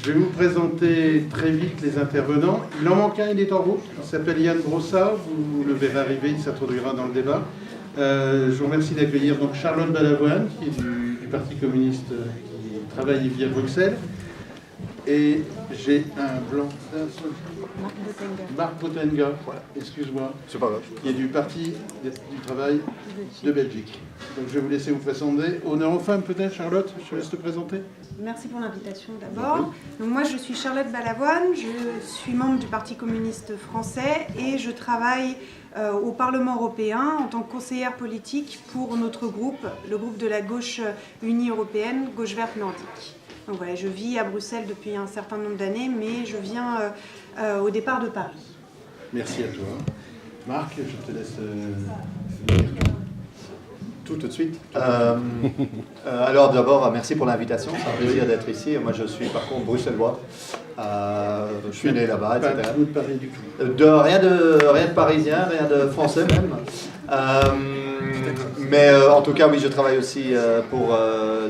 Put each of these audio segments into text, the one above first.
Je vais vous présenter très vite les intervenants. Il en manque un, il est en route. Il s'appelle Yann Brossat. Vous le verrez arriver, il s'introduira dans le débat. Je vous remercie d'accueillir donc Charlotte Balavoine, qui est du Parti communiste, qui travaille et vit à Bruxelles. Et j'ai un blanc d'un seul. Marc Botenga, voilà, excuse-moi. C'est pas grave. Qui est du Parti du Travail de Belgique. Donc je vais vous laisser vous présenter. Honneur aux femmes peut-être, Charlotte, je te laisse te présenter. Merci pour l'invitation d'abord. Donc moi je suis Charlotte Balavoine, je suis membre du Parti communiste français et je travaille au Parlement européen en tant que conseillère politique pour notre groupe, le groupe de la gauche unie européenne, Gauche verte nordique. Donc voilà, je vis à Bruxelles depuis un certain nombre d'années, mais je viens au départ de Paris. Merci à toi. Marc, je te laisse finir. Tout de suite. Alors d'abord, merci pour l'invitation. C'est un plaisir d'être ici. Moi, je suis par contre bruxellois. Je suis né là-bas, etc. Pas de Paris du tout. Rien de parisien, rien de français même. Mais en tout cas, oui, je travaille aussi pour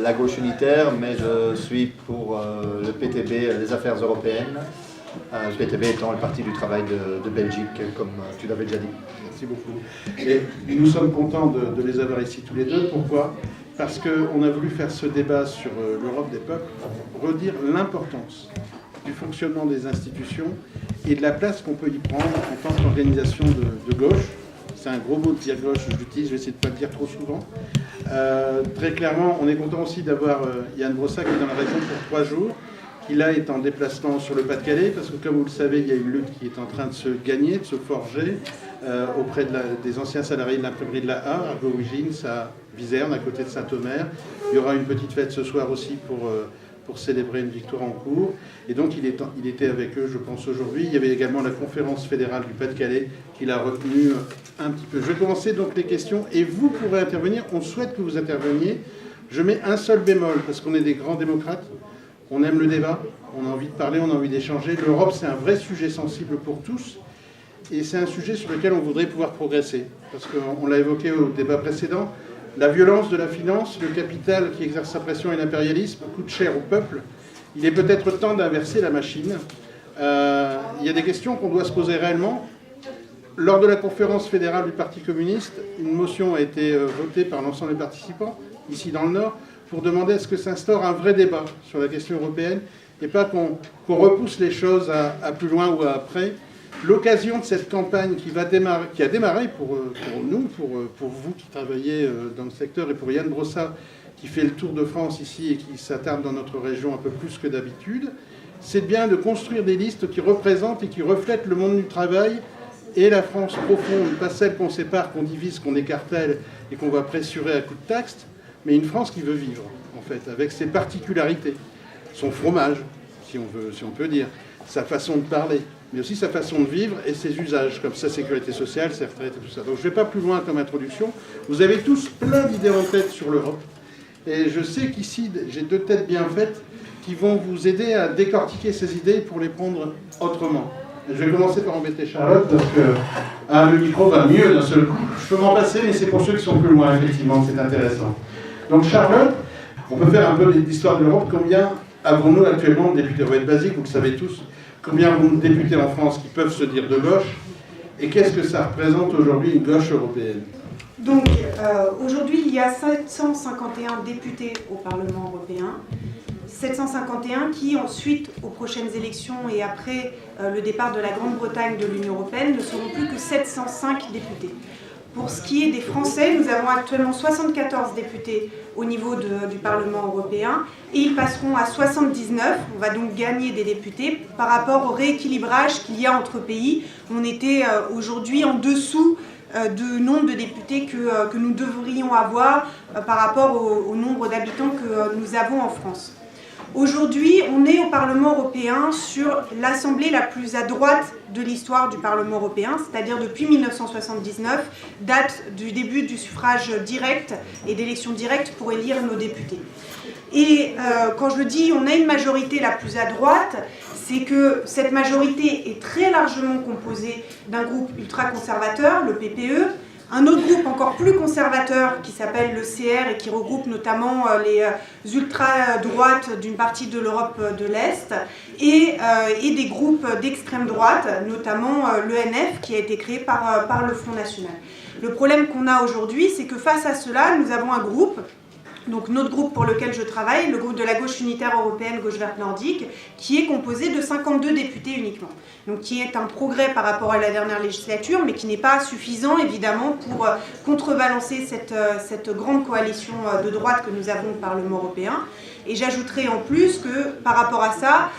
la gauche unitaire, mais je suis pour le PTB, les affaires européennes. Le PTB étant le Parti du travail de Belgique, comme tu l'avais déjà dit. Merci beaucoup. Et nous sommes contents de les avoir ici tous les deux. Pourquoi ? Parce qu'on a voulu faire ce débat sur l'Europe des peuples, redire l'importance du fonctionnement des institutions et de la place qu'on peut y prendre en tant qu'organisation de gauche. C'est un gros mot de dire gauche, je l'utilise, je vais essayer de ne pas le dire trop souvent. Très clairement, on est content aussi d'avoir Yann Brossat qui est dans la région pour 3 jours, qui là est en déplacement sur le Pas-de-Calais, parce que comme vous le savez, il y a une lutte qui est en train de se gagner, de se forger auprès des anciens salariés de l'imprimerie de la A, à Gouwigins, à Vizerne, à côté de Saint-Omer. Il y aura une petite fête ce soir aussi pour célébrer une victoire en cours. Et donc il était avec eux, je pense, aujourd'hui. Il y avait également la conférence fédérale du Pas-de-Calais qui l'a retenu un petit peu. Je vais commencer donc les questions et vous pourrez intervenir. On souhaite que vous interveniez. Je mets un seul bémol parce qu'on est des grands démocrates. On aime le débat, on a envie de parler, on a envie d'échanger. L'Europe, c'est un vrai sujet sensible pour tous. Et c'est un sujet sur lequel on voudrait pouvoir progresser. Parce qu'on l'a évoqué au débat précédent. La violence de la finance, le capital qui exerce sa pression et l'impérialisme coûte cher au peuple. Il est peut-être temps d'inverser la machine. Il y a des questions qu'on doit se poser réellement. Lors de la conférence fédérale du Parti communiste, une motion a été votée par l'ensemble des participants, ici dans le Nord, pour demander à ce que s'instaure un vrai débat sur la question européenne et pas qu'on repousse les choses à plus loin ou à après. L'occasion de cette campagne qui a démarré pour nous, pour vous qui travaillez dans le secteur et pour Yann Brossat qui fait le tour de France ici et qui s'attarde dans notre région un peu plus que d'habitude, c'est bien de construire des listes qui représentent et qui reflètent le monde du travail et la France profonde, pas celle qu'on sépare, qu'on divise, qu'on écartèle et qu'on va pressurer à coups de taxes, mais une France qui veut vivre, en fait, avec ses particularités, son fromage, si on peut dire, sa façon de parler, mais aussi sa façon de vivre et ses usages, comme sa sécurité sociale, ses retraites et tout ça. Donc je ne vais pas plus loin comme introduction. Vous avez tous plein d'idées en tête sur l'Europe. Et je sais qu'ici, j'ai 2 têtes bien faites qui vont vous aider à décortiquer ces idées pour les prendre autrement. Et je vais commencer par embêter Charlotte, parce que le micro va mieux d'un seul coup. Je peux m'en passer, mais c'est pour ceux qui sont plus loin, effectivement, c'est intéressant. Donc Charlotte, on peut faire un peu l'histoire de l'Europe. Combien avons-nous actuellement de députés? Ça va être basique, vous le savez tous. Combien avons-nous de députés en France qui peuvent se dire de gauche? Et qu'est-ce que ça représente aujourd'hui une gauche européenne? Donc aujourd'hui, il y a 751 députés au Parlement européen. 751 qui, ensuite, aux prochaines élections et après le départ de la Grande-Bretagne de l'Union européenne, ne seront plus que 705 députés. Pour ce qui est des Français, nous avons actuellement 74 députés au niveau du Parlement européen et ils passeront à 79. On va donc gagner des députés par rapport au rééquilibrage qu'il y a entre pays. On était aujourd'hui en dessous du nombre de députés que nous devrions avoir par rapport au nombre d'habitants que nous avons en France. Aujourd'hui, on est au Parlement européen sur l'assemblée la plus à droite de l'histoire du Parlement européen, c'est-à-dire depuis 1979, date du début du suffrage direct et d'élections directes pour élire nos députés. Et quand je dis on a une majorité la plus à droite, c'est que cette majorité est très largement composée d'un groupe ultra-conservateur, le PPE, un autre groupe encore plus conservateur qui s'appelle le CR et qui regroupe notamment les ultra-droites d'une partie de l'Europe de l'Est et des groupes d'extrême droite, notamment l'ENF qui a été créé par le Front National. Le problème qu'on a aujourd'hui, c'est que face à cela, nous avons un groupe, donc notre groupe pour lequel je travaille, le groupe de la gauche unitaire européenne, gauche verte nordique, qui est composé de 52 députés uniquement. Donc qui est un progrès par rapport à la dernière législature, mais qui n'est pas suffisant évidemment pour contrebalancer cette grande coalition de droite que nous avons au Parlement européen. Et j'ajouterai en plus que par rapport à ça,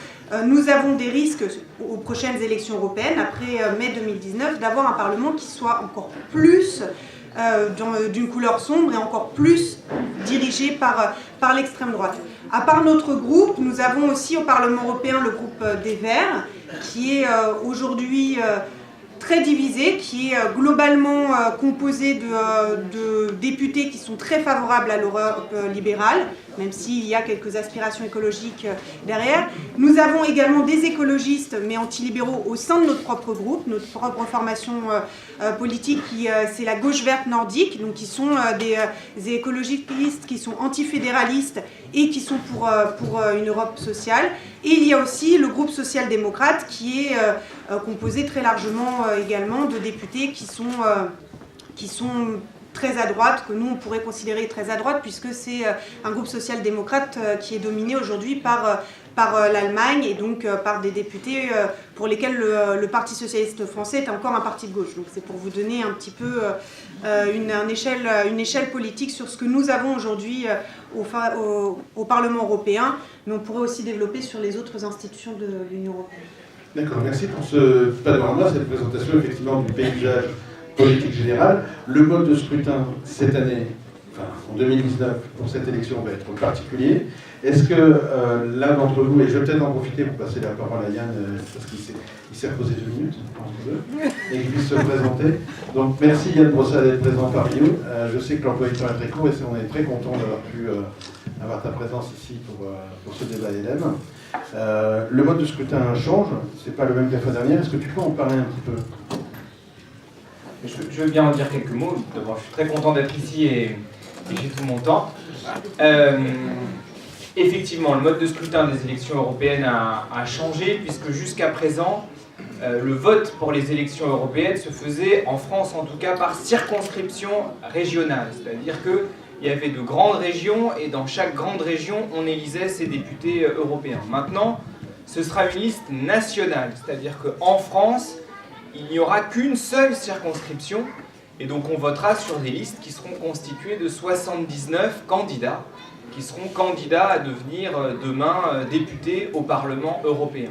nous avons des risques aux prochaines élections européennes, après mai 2019, d'avoir un Parlement qui soit encore plus d'une couleur sombre et encore plus dirigé par l'extrême droite. À part notre groupe, nous avons aussi au Parlement européen le groupe des Verts, qui est aujourd'hui très divisé, qui est globalement composé de députés qui sont très favorables à l'Europe libérale, même s'il y a quelques aspirations écologiques derrière. Nous avons également des écologistes, mais antilibéraux au sein de notre propre groupe, notre propre formation politique, c'est la gauche verte nordique, donc qui sont des écologistes qui sont antifédéralistes et qui sont pour une Europe sociale. Et il y a aussi le groupe social-démocrate qui est composé très largement également de députés qui sont très à droite, que nous on pourrait considérer très à droite, puisque c'est un groupe social-démocrate qui est dominé aujourd'hui par l'Allemagne et donc par des députés pour lesquels le Parti socialiste français est encore un parti de gauche. Donc c'est pour vous donner un petit peu une échelle politique sur ce que nous avons aujourd'hui au Parlement européen, mais on pourrait aussi développer sur les autres institutions de l'Union européenne. D'accord, merci pour ce panorama, cette présentation effectivement du paysage politique général. Le mode de scrutin cette année, enfin en 2019, pour cette élection va être particulier. Est-ce que l'un d'entre vous, et je vais peut-être en profiter pour passer la parole à Yann, parce qu'il s'est reposé 2 minutes entre deux, et qu'il puisse se présenter. Donc merci Yann Brossat d'être présent parmi nous. Je sais que l'emploi du temps est très court et on est très content d'avoir pu avoir ta présence ici pour ce débat LM. Le mode de scrutin change, c'est pas le même que la fois dernière. Est-ce que tu peux en parler un petit peu ? Je veux bien en dire quelques mots. D'abord, je suis très content d'être ici et j'ai tout mon temps. Effectivement, le mode de scrutin des élections européennes a changé, puisque jusqu'à présent, le vote pour les élections européennes se faisait, en France en tout cas, par circonscription régionale. C'est-à-dire qu'il y avait de grandes régions et dans chaque grande région, on élisait ses députés européens. Maintenant, ce sera une liste nationale, c'est-à-dire qu'en France, il n'y aura qu'une seule circonscription et donc on votera sur des listes qui seront constituées de 79 candidats qui seront candidats à devenir demain députés au Parlement européen.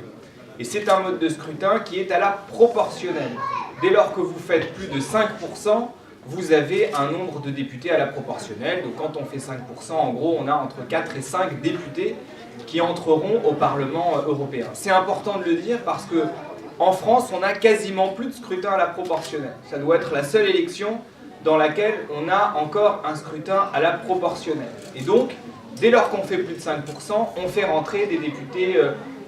Et c'est un mode de scrutin qui est à la proportionnelle. Dès lors que vous faites plus de 5%, vous avez un nombre de députés à la proportionnelle. Donc quand on fait 5%, en gros, on a entre 4 et 5 députés qui entreront au Parlement européen. C'est important de le dire parce que en France, on a quasiment plus de scrutin à la proportionnelle. Ça doit être la seule élection dans laquelle on a encore un scrutin à la proportionnelle. Et donc, dès lors qu'on fait plus de 5%, on fait rentrer des députés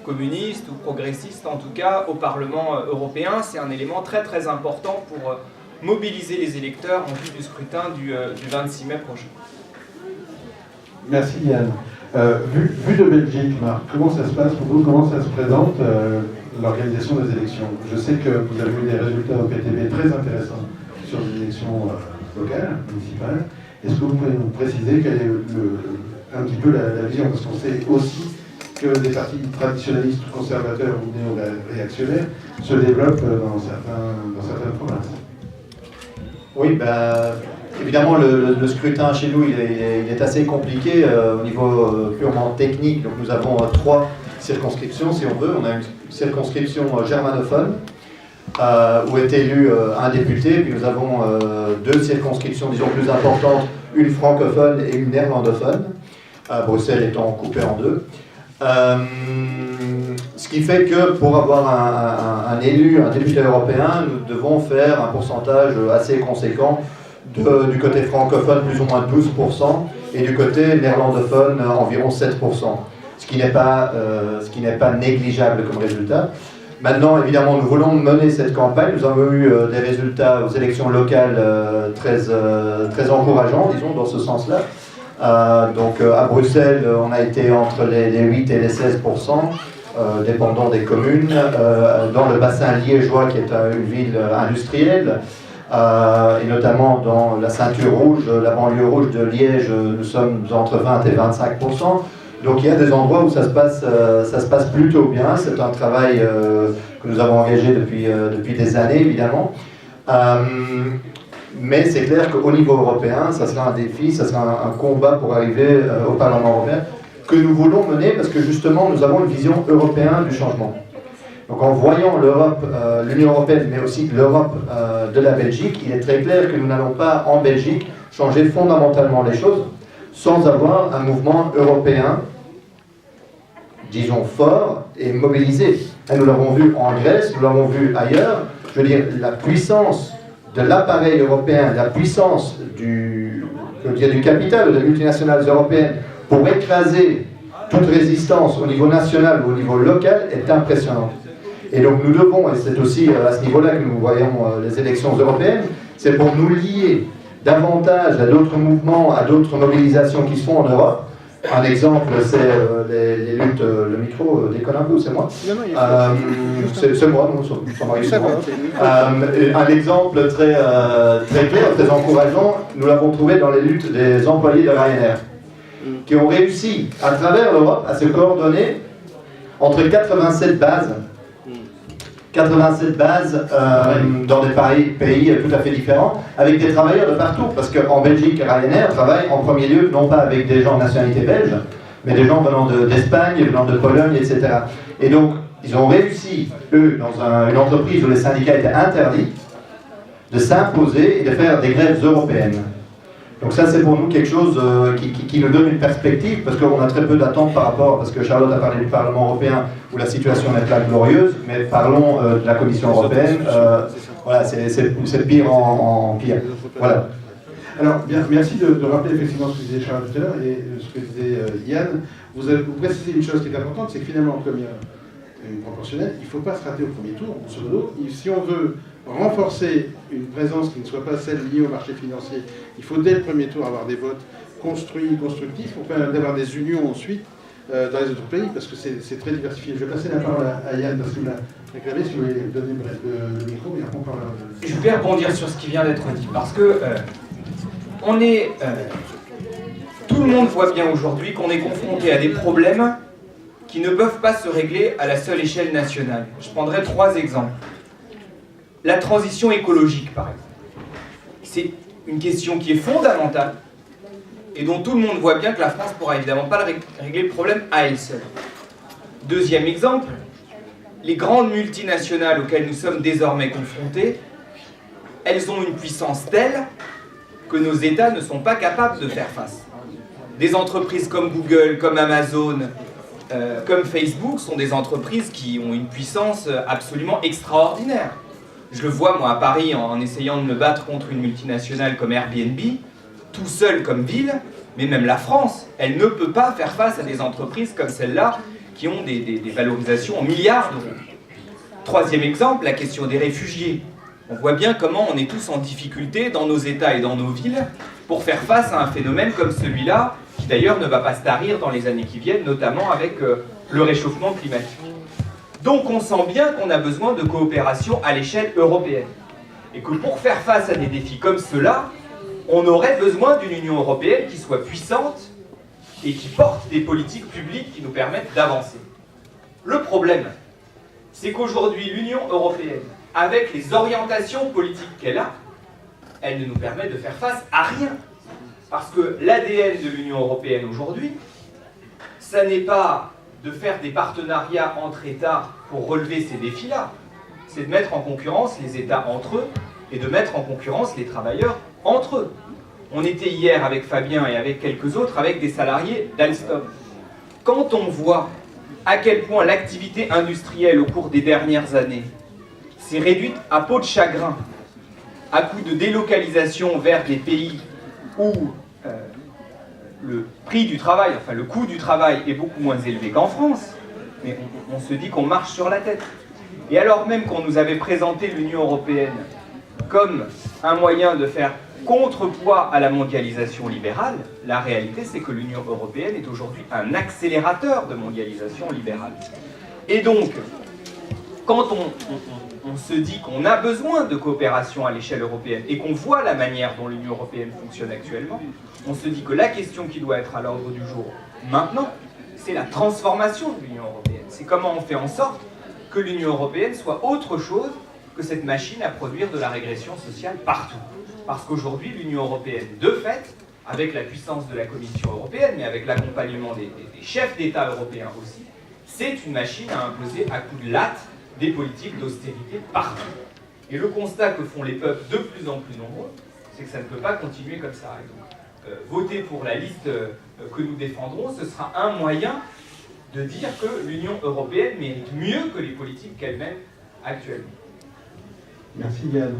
communistes ou progressistes, en tout cas, au Parlement européen. C'est un élément très très important pour mobiliser les électeurs en vue du scrutin du 26 mai prochain. Merci Yann. Vu de Belgique, Marc, comment ça se passe pour vous? Comment ça se présente l'organisation des élections? Je sais que vous avez eu des résultats au PTB très intéressants sur les élections locales, municipales. Est-ce que vous pouvez nous préciser quelle est un petit peu la vision? Parce qu'on sait aussi que des partis traditionnalistes, conservateurs ou néo-réactionnaires se développent dans certaines provinces. Oui, évidemment, le scrutin chez nous, il est assez compliqué au niveau purement technique. Donc nous avons 3 circonscriptions, si on veut. On a une circonscription germanophone, où est élu un député. Puis nous avons 2 circonscriptions, disons, plus importantes, une francophone et une néerlandophone, Bruxelles étant coupée en 2. Ce qui fait que pour avoir un élu, un député européen, nous devons faire un pourcentage assez conséquent du côté francophone, plus ou moins 12%, et du côté néerlandophone, environ 7%. Ce qui n'est pas négligeable comme résultat. Maintenant, évidemment, nous voulons mener cette campagne. Nous avons eu des résultats aux élections locales très encourageants, disons, dans ce sens-là. Donc à Bruxelles, on a été entre les 8 et les 16%, dépendant des communes. Dans le bassin liégeois, qui est une ville industrielle, et notamment dans la ceinture rouge, la banlieue rouge de Liège, nous sommes entre 20 et 25%. Donc il y a des endroits où ça se passe plutôt bien. C'est un travail que nous avons engagé depuis des années, évidemment. Mais c'est clair qu'au niveau européen, ça sera un défi, ça sera un combat pour arriver au Parlement européen que nous voulons mener parce que justement nous avons une vision européenne du changement. Donc en voyant l'Europe, l'Union européenne, mais aussi l'Europe de la Belgique, il est très clair que nous n'allons pas en Belgique changer fondamentalement les choses sans avoir un mouvement européen, disons, fort et mobilisé. Et nous l'avons vu en Grèce, nous l'avons vu ailleurs. Je veux dire, la puissance de l'appareil européen, la puissance du capital des multinationales européennes pour écraser toute résistance au niveau national ou au niveau local est impressionnante. Et donc nous devons, et c'est aussi à ce niveau-là que nous voyons les élections européennes, c'est pour nous lier davantage à d'autres mouvements, à d'autres mobilisations qui se font en Europe. Un exemple, c'est les luttes, le micro déconne un peu, c'est moi. C'est moi, non, ça m'arrive souvent. Un exemple très clair, très encourageant, nous l'avons trouvé dans les luttes des employés de Ryanair, qui ont réussi à travers l'Europe à se coordonner entre 87 bases. 87 bases dans des pays tout à fait différents, avec des travailleurs de partout, parce qu'en Belgique, Ryanair travaille en premier lieu, non pas avec des gens de nationalité belge, mais des gens venant d'Espagne, venant de Pologne, etc. Et donc, ils ont réussi, eux, dans une entreprise où les syndicats étaient interdits, de s'imposer et de faire des grèves européennes. Donc ça, c'est pour nous quelque chose qui nous donne une perspective, parce qu'on a très peu d'attentes par rapport, parce que Charlotte a parlé du Parlement européen, où la situation n'est pas glorieuse, mais parlons de la Commission européenne, voilà, c'est pire en pire. Voilà. Alors, bien, merci de rappeler effectivement ce que disait Charlotte tout à l'heure, et ce que disait Yann. Vous précisez une chose qui est importante, c'est que finalement, comme il y a une proportionnelle, il ne faut pas se rater au premier tour, grosso modo. Si on veut renforcer une présence qui ne soit pas celle liée au marché financier, il faut dès le premier tour avoir des votes constructifs pour permettre d'avoir des unions ensuite dans les autres pays, parce que c'est très diversifié. Je vais passer la parole à Yann, parce qu'il m'a réclamé, si vous voulez donner le micro, et après on parlera de... Je vais rebondir sur ce qui vient d'être dit, parce que tout le monde voit bien aujourd'hui qu'on est confronté à des problèmes qui ne peuvent pas se régler à la seule échelle nationale. Je prendrai 3 exemples. La transition écologique, par exemple. C'est une question qui est fondamentale et dont tout le monde voit bien que la France ne pourra évidemment pas régler le problème à elle seule. Deuxième exemple, les grandes multinationales auxquelles nous sommes désormais confrontés, elles ont une puissance telle que nos États ne sont pas capables de faire face. Des entreprises comme Google, comme Amazon, comme Facebook sont des entreprises qui ont une puissance absolument extraordinaire. Je le vois, moi, à Paris, en essayant de me battre contre une multinationale comme Airbnb, tout seul comme ville, mais même la France, elle ne peut pas faire face à des entreprises comme celle-là qui ont des valorisations en milliards d'euros. Troisième exemple, la question des réfugiés. On voit bien comment on est tous en difficulté dans nos États et dans nos villes pour faire face à un phénomène comme celui-là, qui d'ailleurs ne va pas se tarir dans les années qui viennent, notamment avec le réchauffement climatique. Donc on sent bien qu'on a besoin de coopération à l'échelle européenne. Et que pour faire face à des défis comme ceux-là, on aurait besoin d'une Union européenne qui soit puissante et qui porte des politiques publiques qui nous permettent d'avancer. Le problème, c'est qu'aujourd'hui, l'Union européenne, avec les orientations politiques qu'elle a, elle ne nous permet de faire face à rien. Parce que l'ADN de l'Union européenne aujourd'hui, ça n'est pas de faire des partenariats entre États pour relever ces défis-là. C'est de mettre en concurrence les États entre eux et de mettre en concurrence les travailleurs entre eux. On était hier avec Fabien et avec quelques autres avec des salariés d'Alstom. Quand on voit à quel point l'activité industrielle au cours des dernières années s'est réduite à peau de chagrin, à coup de délocalisation vers des pays où le prix du travail, enfin le coût du travail est beaucoup moins élevé qu'en France, mais on se dit qu'on marche sur la tête. Et alors même qu'on nous avait présenté l'Union européenne comme un moyen de faire contrepoids à la mondialisation libérale, la réalité c'est que l'Union européenne est aujourd'hui un accélérateur de mondialisation libérale. Et donc, quand on se dit qu'on a besoin de coopération à l'échelle européenne et qu'on voit la manière dont l'Union européenne fonctionne actuellement, on se dit que la question qui doit être à l'ordre du jour maintenant, c'est la transformation de l'Union européenne. C'est comment on fait en sorte que l'Union européenne soit autre chose que cette machine à produire de la régression sociale partout. Parce qu'aujourd'hui, l'Union européenne, de fait, avec la puissance de la Commission européenne, mais avec l'accompagnement des chefs d'État européens aussi, c'est une machine à imposer à coups de latte des politiques d'austérité partout. Et le constat que font les peuples de plus en plus nombreux, c'est que ça ne peut pas continuer comme ça. Et donc, voter pour la liste que nous défendrons, ce sera un moyen de dire que l'Union européenne mérite mieux que les politiques qu'elle mène actuellement. Merci Yann.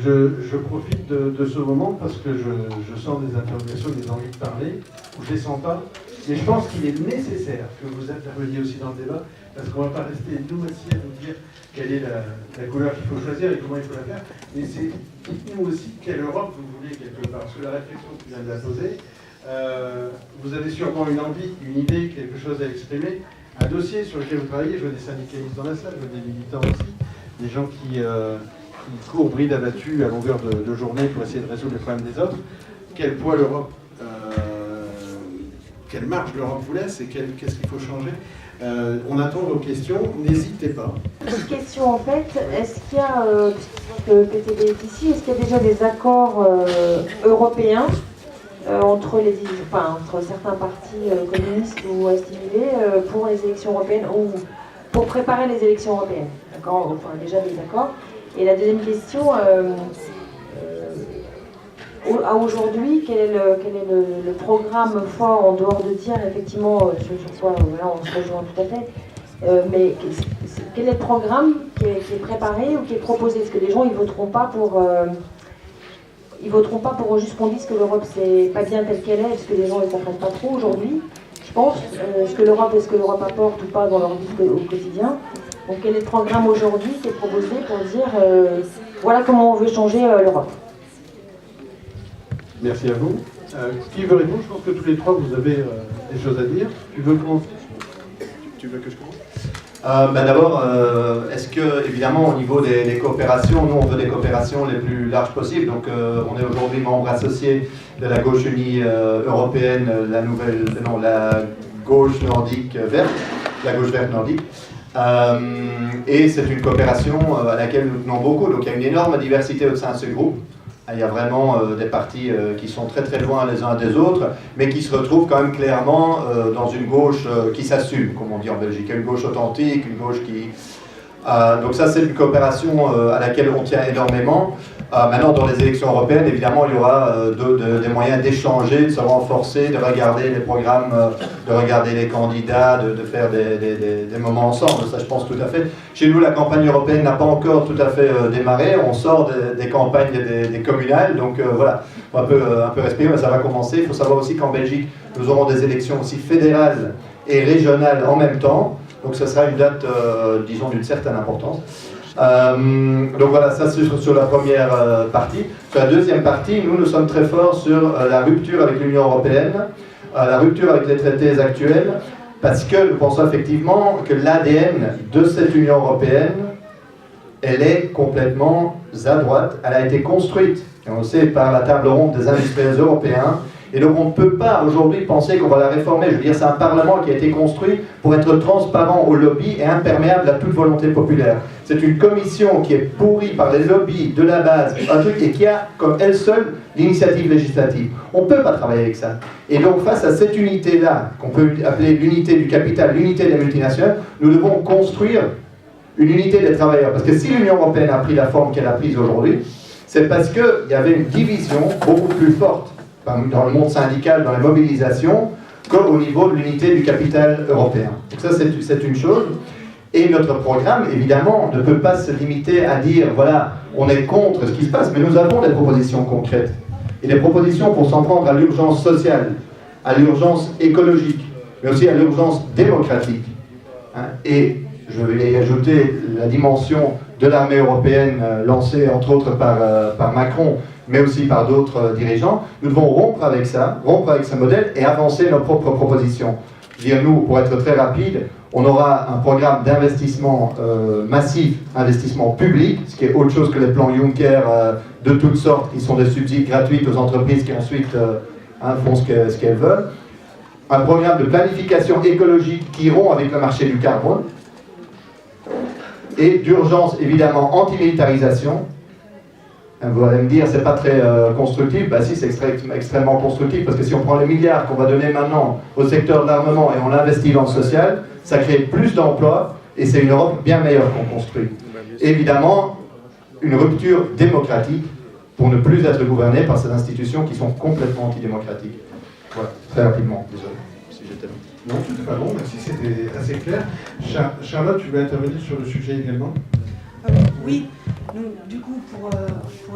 Je profite de ce moment parce que je sens des interrogations, des envies de parler, ou je ne les sens pas. Mais je pense qu'il est nécessaire que vous interveniez aussi dans le débat, parce qu'on ne va pas rester nous aussi à vous dire quelle est la couleur qu'il faut choisir et comment il faut la faire. Mais c'est dites-nous aussi quelle Europe vous voulez quelque part. Parce que la réflexion que tu viens de la poser, vous avez sûrement une envie, une idée, quelque chose à exprimer, un dossier sur lequel vous travaillez. Je vois des syndicalistes dans la salle, je vois des militants aussi, des gens qui courent bride abattue à longueur de journée pour essayer de résoudre les problèmes des autres. Quel poids l'Europe, quelle marge l'Europe vous laisse et qu'est-ce qu'il faut changer? On attend vos questions, n'hésitez pas. Une question en fait, est-ce qu'il y a, puisque le PTB est ici, est-ce qu'il y a déjà des accords européens entre certains partis communistes ou assimilés pour les élections européennes ou pour préparer les élections européennes? D'accord, enfin déjà des accords. Et la deuxième question, à aujourd'hui, quel est le programme fort en dehors de dire effectivement sur quoi là, on se rejoint tout à fait, mais quel est le programme qui est préparé ou qui est proposé? Parce que les gens ils voteront pas pour juste qu'on dise que l'Europe c'est pas bien telle qu'elle est, parce que les gens ils comprennent pas trop aujourd'hui. Je pense est-ce que l'Europe apporte ou pas dans leur vie au quotidien. Donc quel est le programme aujourd'hui qui est proposé pour dire voilà comment on veut changer l'Europe? Merci à vous. Qui veut répondre? Je pense que tous les trois, vous avez des choses à dire. Tu veux commencer? Tu veux que je commence? D'abord, est-ce que, évidemment, au niveau des coopérations, nous, on veut des coopérations les plus larges possibles. Donc, on est aujourd'hui membre associé de la gauche unie européenne, la gauche nordique verte, la gauche verte nordique. Et c'est une coopération à laquelle nous tenons beaucoup. Donc, il y a une énorme diversité au sein de ce groupe. Il y a vraiment des partis qui sont très très loin les uns des autres, mais qui se retrouvent quand même clairement dans une gauche qui s'assume, comme on dit en Belgique, une gauche authentique, une gauche qui... donc ça c'est une coopération à laquelle on tient énormément. Maintenant dans les élections européennes, évidemment il y aura des moyens d'échanger, de se renforcer, de regarder les programmes, de regarder les candidats, de faire des moments ensemble, ça je pense tout à fait. Chez nous la campagne européenne n'a pas encore tout à fait démarré, on sort des campagnes des communales, donc voilà, un peu respirer, mais ça va commencer. Il faut savoir aussi qu'en Belgique nous aurons des élections aussi fédérales et régionales en même temps, donc ce sera une date, disons, d'une certaine importance. Donc voilà, ça c'est sur la première partie. Sur la deuxième partie, nous sommes très forts sur la rupture avec l'Union européenne, la rupture avec les traités actuels, parce que nous pensons effectivement que l'ADN de cette Union européenne, elle est complètement à droite. Elle a été construite, et on le sait, par la table ronde des industriels européens. Et donc on ne peut pas aujourd'hui penser qu'on va la réformer. Je veux dire, c'est un Parlement qui a été construit pour être transparent aux lobbies et imperméable à toute volonté populaire. C'est une commission qui est pourrie par les lobbies de la base, un truc, et qui a comme elle seule l'initiative législative. On ne peut pas travailler avec ça. Et donc face à cette unité-là, qu'on peut appeler l'unité du capital, l'unité des multinationales, nous devons construire une unité des travailleurs. Parce que si l'Union européenne a pris la forme qu'elle a prise aujourd'hui, c'est parce qu'il y avait une division beaucoup plus forte dans le monde syndical, dans les mobilisations, qu'au niveau de l'unité du capital européen. Donc ça, c'est une chose. Et notre programme, évidemment, ne peut pas se limiter à dire, voilà, on est contre ce qui se passe, mais nous avons des propositions concrètes. Et des propositions pour s'en prendre à l'urgence sociale, à l'urgence écologique, mais aussi à l'urgence démocratique. Et Je vais y ajouter la dimension de l'armée européenne lancée entre autres par Macron, mais aussi par d'autres dirigeants. Nous devons rompre avec ça, rompre avec ce modèle et avancer nos propres propositions. Dire nous, pour être très rapide, on aura un programme d'investissement massif, investissement public, ce qui est autre chose que les plans Juncker de toutes sortes, qui sont des subsides gratuits aux entreprises qui ensuite font ce qu'elles veulent. Un programme de planification écologique qui rompt avec le marché du carbone. Et d'urgence, évidemment, anti-militarisation. Vous allez me dire, c'est pas très constructif. Bah si, c'est extrêmement constructif, parce que si on prend les milliards qu'on va donner maintenant au secteur de l'armement et on l'investit dans le social, ça crée plus d'emplois, et c'est une Europe bien meilleure qu'on construit. Évidemment, une rupture démocratique pour ne plus être gouverné par ces institutions qui sont complètement antidémocratiques. Voilà, très rapidement, désolé si j'étais long. Non, tout est pas bon, merci, c'était assez clair. Charlotte, tu veux intervenir sur le sujet également? Oui, donc, du coup, pour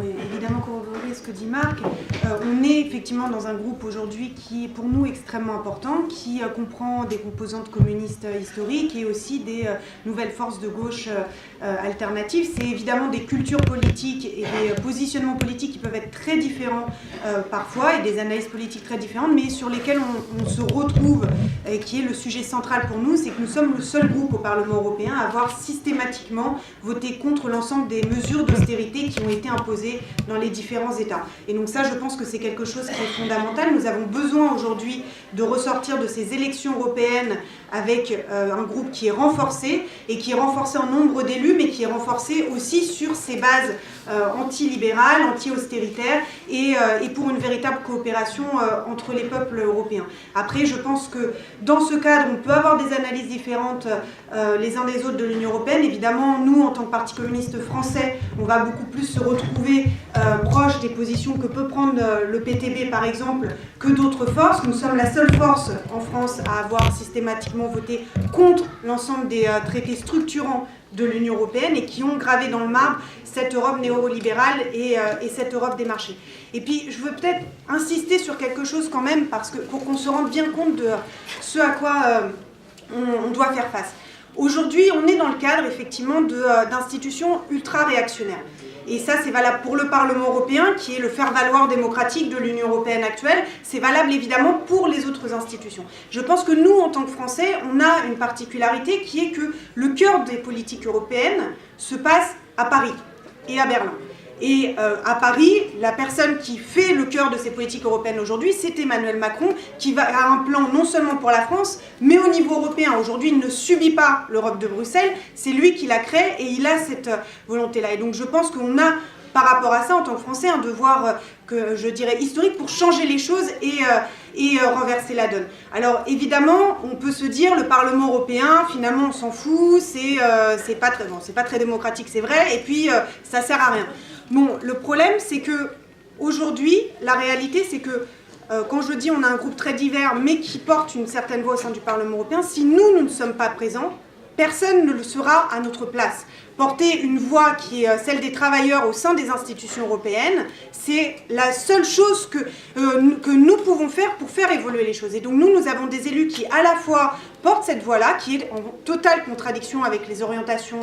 évidemment corroborer ce que dit Marc, on est effectivement dans un groupe aujourd'hui qui est pour nous extrêmement important, qui comprend des composantes communistes historiques et aussi des nouvelles forces de gauche alternatives. C'est évidemment des cultures politiques et des positionnements politiques qui peuvent être très différents parfois, et des analyses politiques très différentes, mais sur lesquelles on se retrouve, et qui est le sujet central pour nous, c'est que nous sommes le seul groupe au Parlement européen à avoir systématiquement voté contre l'ensemble des mesures d'austérité qui ont été imposées dans les différents États. Et donc ça, je pense que c'est quelque chose qui est fondamental. Nous avons besoin aujourd'hui de ressortir de ces élections européennes avec un groupe qui est renforcé, et qui est renforcé en nombre d'élus, mais qui est renforcé aussi sur ses bases anti-libérales, anti-austéritaires, et pour une véritable coopération entre les peuples européens. Après, je pense que dans ce cadre, on peut avoir des analyses différentes les uns des autres de l'Union européenne. Évidemment, nous, en tant que Parti communiste français, on va beaucoup plus se retrouver proche des positions que peut prendre le PTB, par exemple, que d'autres forces. Nous sommes la seule force en France à avoir systématiquement voté contre l'ensemble des traités structurants de l'Union européenne, et qui ont gravé dans le marbre cette Europe néolibérale et cette Europe des marchés. Et puis, je veux peut-être insister sur quelque chose quand même, parce que pour qu'on se rende bien compte de ce à quoi on doit faire face. Aujourd'hui, on est dans le cadre, effectivement, d'institutions ultra-réactionnaires. Et ça, c'est valable pour le Parlement européen, qui est le faire-valoir démocratique de l'Union européenne actuelle. C'est valable, évidemment, pour les autres institutions. Je pense que nous, en tant que Français, on a une particularité qui est que le cœur des politiques européennes se passe à Paris et à Berlin. Et à Paris, la personne qui fait le cœur de ces politiques européennes aujourd'hui, c'est Emmanuel Macron, qui a un plan non seulement pour la France, mais au niveau européen. Aujourd'hui, il ne subit pas l'Europe de Bruxelles, c'est lui qui la crée, et il a cette volonté-là. Et donc je pense qu'on a, par rapport à ça, en tant que Français, un devoir, que je dirais, historique pour changer les choses et renverser la donne. Alors évidemment, on peut se dire, le Parlement européen, finalement, on s'en fout, c'est pas très démocratique, c'est vrai, et puis ça sert à rien. Bon, le problème, c'est que aujourd'hui, la réalité, c'est que quand je dis on a un groupe très divers, mais qui porte une certaine voix au sein du Parlement européen, si nous ne sommes pas présents, personne ne le sera à notre place. Porter une voix qui est celle des travailleurs au sein des institutions européennes, c'est la seule chose que nous pouvons faire pour faire évoluer les choses. Et donc nous avons des élus qui à la fois portent cette voix-là, qui est en totale contradiction avec les orientations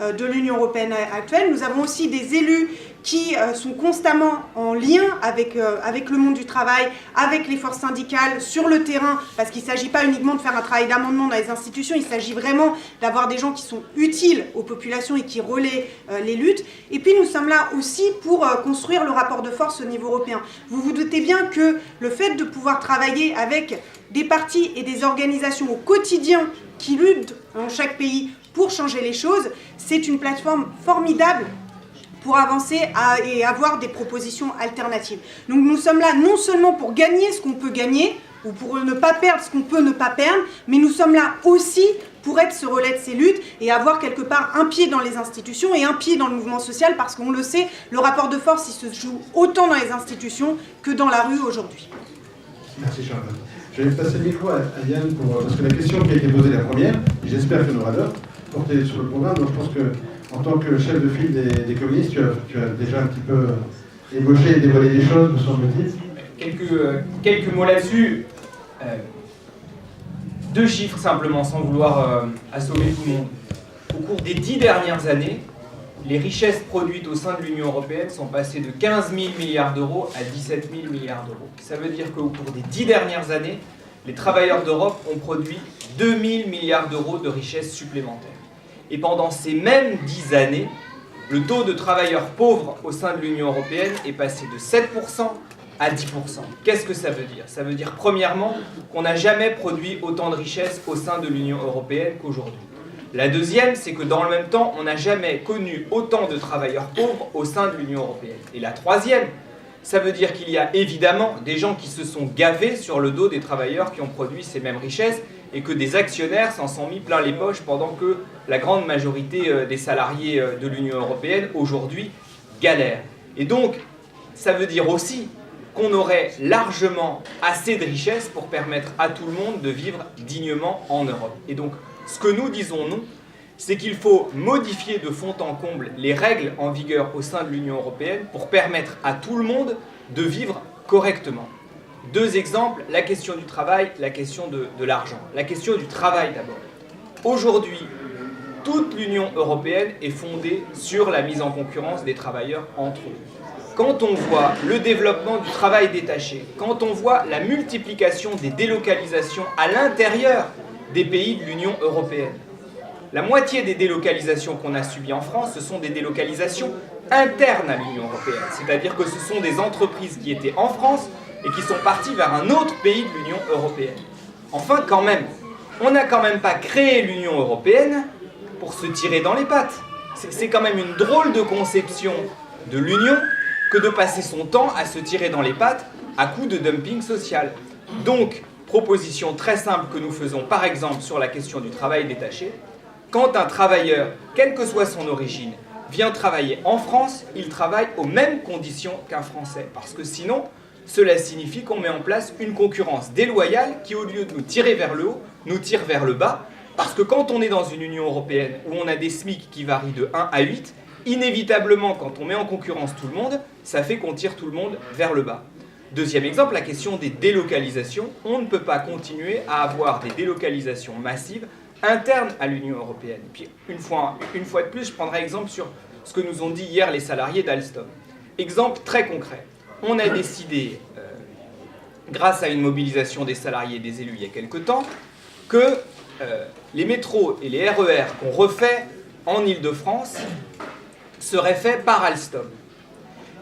de l'Union européenne actuelle. Nous avons aussi des élus qui sont constamment en lien avec le monde du travail, avec les forces syndicales, sur le terrain, parce qu'il ne s'agit pas uniquement de faire un travail d'amendement dans les institutions, il s'agit vraiment d'avoir des gens qui sont utiles aux populations et qui relaient les luttes. Et puis nous sommes là aussi pour construire le rapport de force au niveau européen. Vous vous doutez bien que le fait de pouvoir travailler avec des partis et des organisations au quotidien qui luttent dans chaque pays pour changer les choses, c'est une plateforme formidable pour avancer et avoir des propositions alternatives. Donc nous sommes là non seulement pour gagner ce qu'on peut gagner, ou pour ne pas perdre ce qu'on peut ne pas perdre, mais nous sommes là aussi pour être ce relais de ces luttes et avoir quelque part un pied dans les institutions et un pied dans le mouvement social, parce qu'on le sait, le rapport de force, il se joue autant dans les institutions que dans la rue aujourd'hui. Merci Charlotte. Je vais passer le micro à Yann, parce que la question qui a été posée la première, et j'espère qu'il y en aura d'autres, portée sur le programme. Donc je pense que en tant que chef de file des communistes, tu as déjà un petit peu ébauché et dévoilé des choses, me semble-t-il. Quelques mots là-dessus. 2 chiffres simplement, sans vouloir assommer tout le monde. Au cours des 10 dernières années, les richesses produites au sein de l'Union européenne sont passées de 15 000 milliards d'euros à 17 000 milliards d'euros. Ça veut dire qu'au cours des 10 dernières années, les travailleurs d'Europe ont produit 2 000 milliards d'euros de richesses supplémentaires. Et pendant ces mêmes 10 années, le taux de travailleurs pauvres au sein de l'Union européenne est passé de 7% à 10%. Qu'est-ce que ça veut dire? Ça veut dire premièrement qu'on n'a jamais produit autant de richesses au sein de l'Union européenne qu'aujourd'hui. La deuxième, c'est que dans le même temps, on n'a jamais connu autant de travailleurs pauvres au sein de l'Union européenne. Et la troisième, ça veut dire qu'il y a évidemment des gens qui se sont gavés sur le dos des travailleurs qui ont produit ces mêmes richesses et que des actionnaires s'en sont mis plein les poches pendant que la grande majorité des salariés de l'Union européenne aujourd'hui galèrent. Et donc, ça veut dire aussi qu'on aurait largement assez de richesses pour permettre à tout le monde de vivre dignement en Europe. Et donc, ce que nous disons, nous, c'est qu'il faut modifier de fond en comble les règles en vigueur au sein de l'Union européenne pour permettre à tout le monde de vivre correctement. 2 exemples, la question du travail, la question de l'argent. La question du travail d'abord. Aujourd'hui, toute l'Union européenne est fondée sur la mise en concurrence des travailleurs entre eux. Quand on voit le développement du travail détaché, quand on voit la multiplication des délocalisations à l'intérieur des pays de l'Union européenne, la moitié des délocalisations qu'on a subies en France, ce sont des délocalisations internes à l'Union européenne. C'est-à-dire que ce sont des entreprises qui étaient en France et qui sont parties vers un autre pays de l'Union européenne. Enfin, quand même, on n'a quand même pas créé l'Union européenne pour se tirer dans les pattes. C'est quand même une drôle de conception de l'Union que de passer son temps à se tirer dans les pattes à coups de dumping social. Donc, proposition très simple que nous faisons, par exemple, sur la question du travail détaché. Quand un travailleur, quelle que soit son origine, vient travailler en France, il travaille aux mêmes conditions qu'un Français. Parce que sinon, cela signifie qu'on met en place une concurrence déloyale qui, au lieu de nous tirer vers le haut, nous tire vers le bas. Parce que quand on est dans une Union européenne où on a des SMIC qui varient de 1 à 8, inévitablement, quand on met en concurrence tout le monde, ça fait qu'on tire tout le monde vers le bas. Deuxième exemple, la question des délocalisations. On ne peut pas continuer à avoir des délocalisations massives internes à l'Union européenne. Et puis, une fois de plus, je prendrai exemple sur ce que nous ont dit hier les salariés d'Alstom. Exemple très concret. On a décidé, grâce à une mobilisation des salariés et des élus il y a quelque temps, que les métros et les RER qu'on refait en Île-de-France seraient faits par Alstom.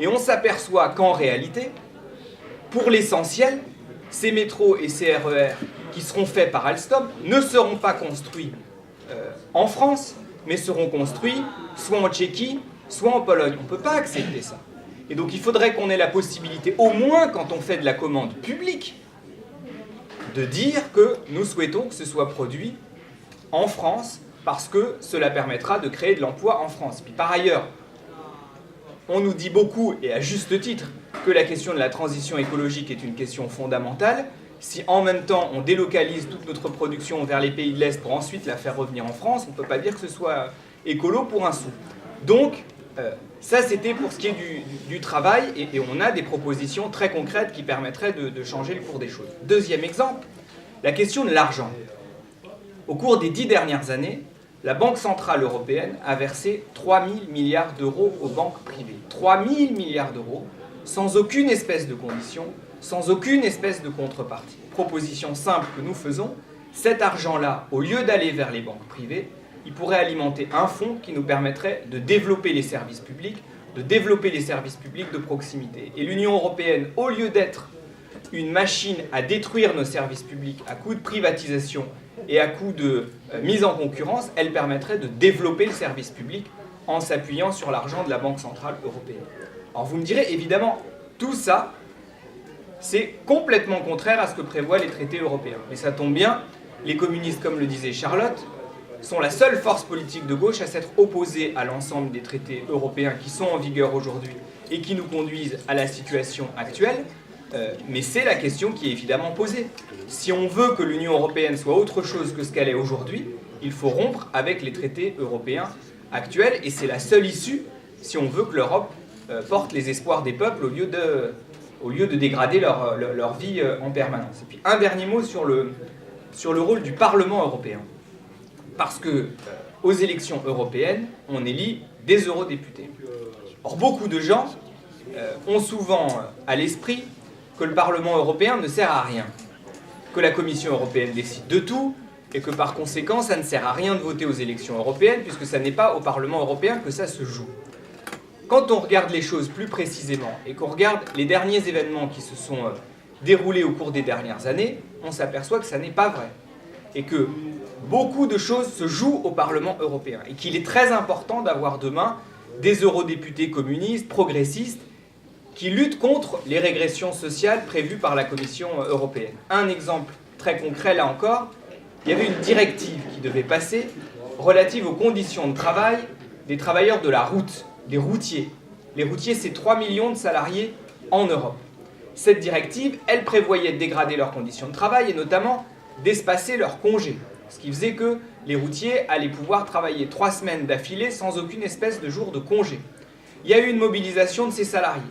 Et on s'aperçoit qu'en réalité, pour l'essentiel, ces métros et ces RER qui seront faits par Alstom ne seront pas construits en France, mais seront construits soit en Tchéquie, soit en Pologne. On ne peut pas accepter ça. Et donc il faudrait qu'on ait la possibilité, au moins quand on fait de la commande publique, de dire que nous souhaitons que ce soit produit en France, parce que cela permettra de créer de l'emploi en France. Puis par ailleurs, on nous dit beaucoup, et à juste titre, que la question de la transition écologique est une question fondamentale. Si en même temps on délocalise toute notre production vers les pays de l'Est pour ensuite la faire revenir en France, on ne peut pas dire que ce soit écolo pour un sou. Donc, ça c'était pour ce qui est du travail, et on a des propositions très concrètes qui permettraient de changer le cours des choses. Deuxième exemple, la question de l'argent. Au cours des 10 dernières années, la Banque Centrale Européenne a versé 3 000 milliards d'euros aux banques privées. 3 000 milliards d'euros, sans aucune espèce de condition, sans aucune espèce de contrepartie. Proposition simple que nous faisons, cet argent-là, au lieu d'aller vers les banques privées, il pourrait alimenter un fonds qui nous permettrait de développer les services publics, de proximité. Et l'Union européenne, au lieu d'être une machine à détruire nos services publics à coup de privatisation et à coup de mise en concurrence, elle permettrait de développer le service public en s'appuyant sur l'argent de la Banque Centrale Européenne. Alors vous me direz, évidemment, tout ça, c'est complètement contraire à ce que prévoient les traités européens. Mais ça tombe bien, les communistes, comme le disait Charlotte, sont la seule force politique de gauche à s'être opposée à l'ensemble des traités européens qui sont en vigueur aujourd'hui et qui nous conduisent à la situation actuelle. Mais c'est la question qui est évidemment posée. Si on veut que l'Union européenne soit autre chose que ce qu'elle est aujourd'hui, il faut rompre avec les traités européens actuels, et c'est la seule issue si on veut que l'Europe porte les espoirs des peuples au lieu de dégrader leur vie en permanence. Et puis un dernier mot sur sur le rôle du Parlement européen. Parce que aux élections européennes, on élit des eurodéputés. Or, beaucoup de gens ont souvent à l'esprit que le Parlement européen ne sert à rien, que la Commission européenne décide de tout, et que par conséquent, ça ne sert à rien de voter aux élections européennes, puisque ça n'est pas au Parlement européen que ça se joue. Quand on regarde les choses plus précisément, et qu'on regarde les derniers événements qui se sont déroulés au cours des dernières années, on s'aperçoit que ça n'est pas vrai. Et que beaucoup de choses se jouent au Parlement européen. Et qu'il est très important d'avoir demain des eurodéputés communistes, progressistes, qui luttent contre les régressions sociales prévues par la Commission européenne. Un exemple très concret, là encore, il y avait une directive qui devait passer relative aux conditions de travail des travailleurs de la route, des routiers. Les routiers, c'est 3 millions de salariés en Europe. Cette directive, elle prévoyait de dégrader leurs conditions de travail et notamment d'espacer leurs congés. Ce qui faisait que les routiers allaient pouvoir travailler 3 semaines d'affilée sans aucune espèce de jour de congé. Il y a eu une mobilisation de ces salariés.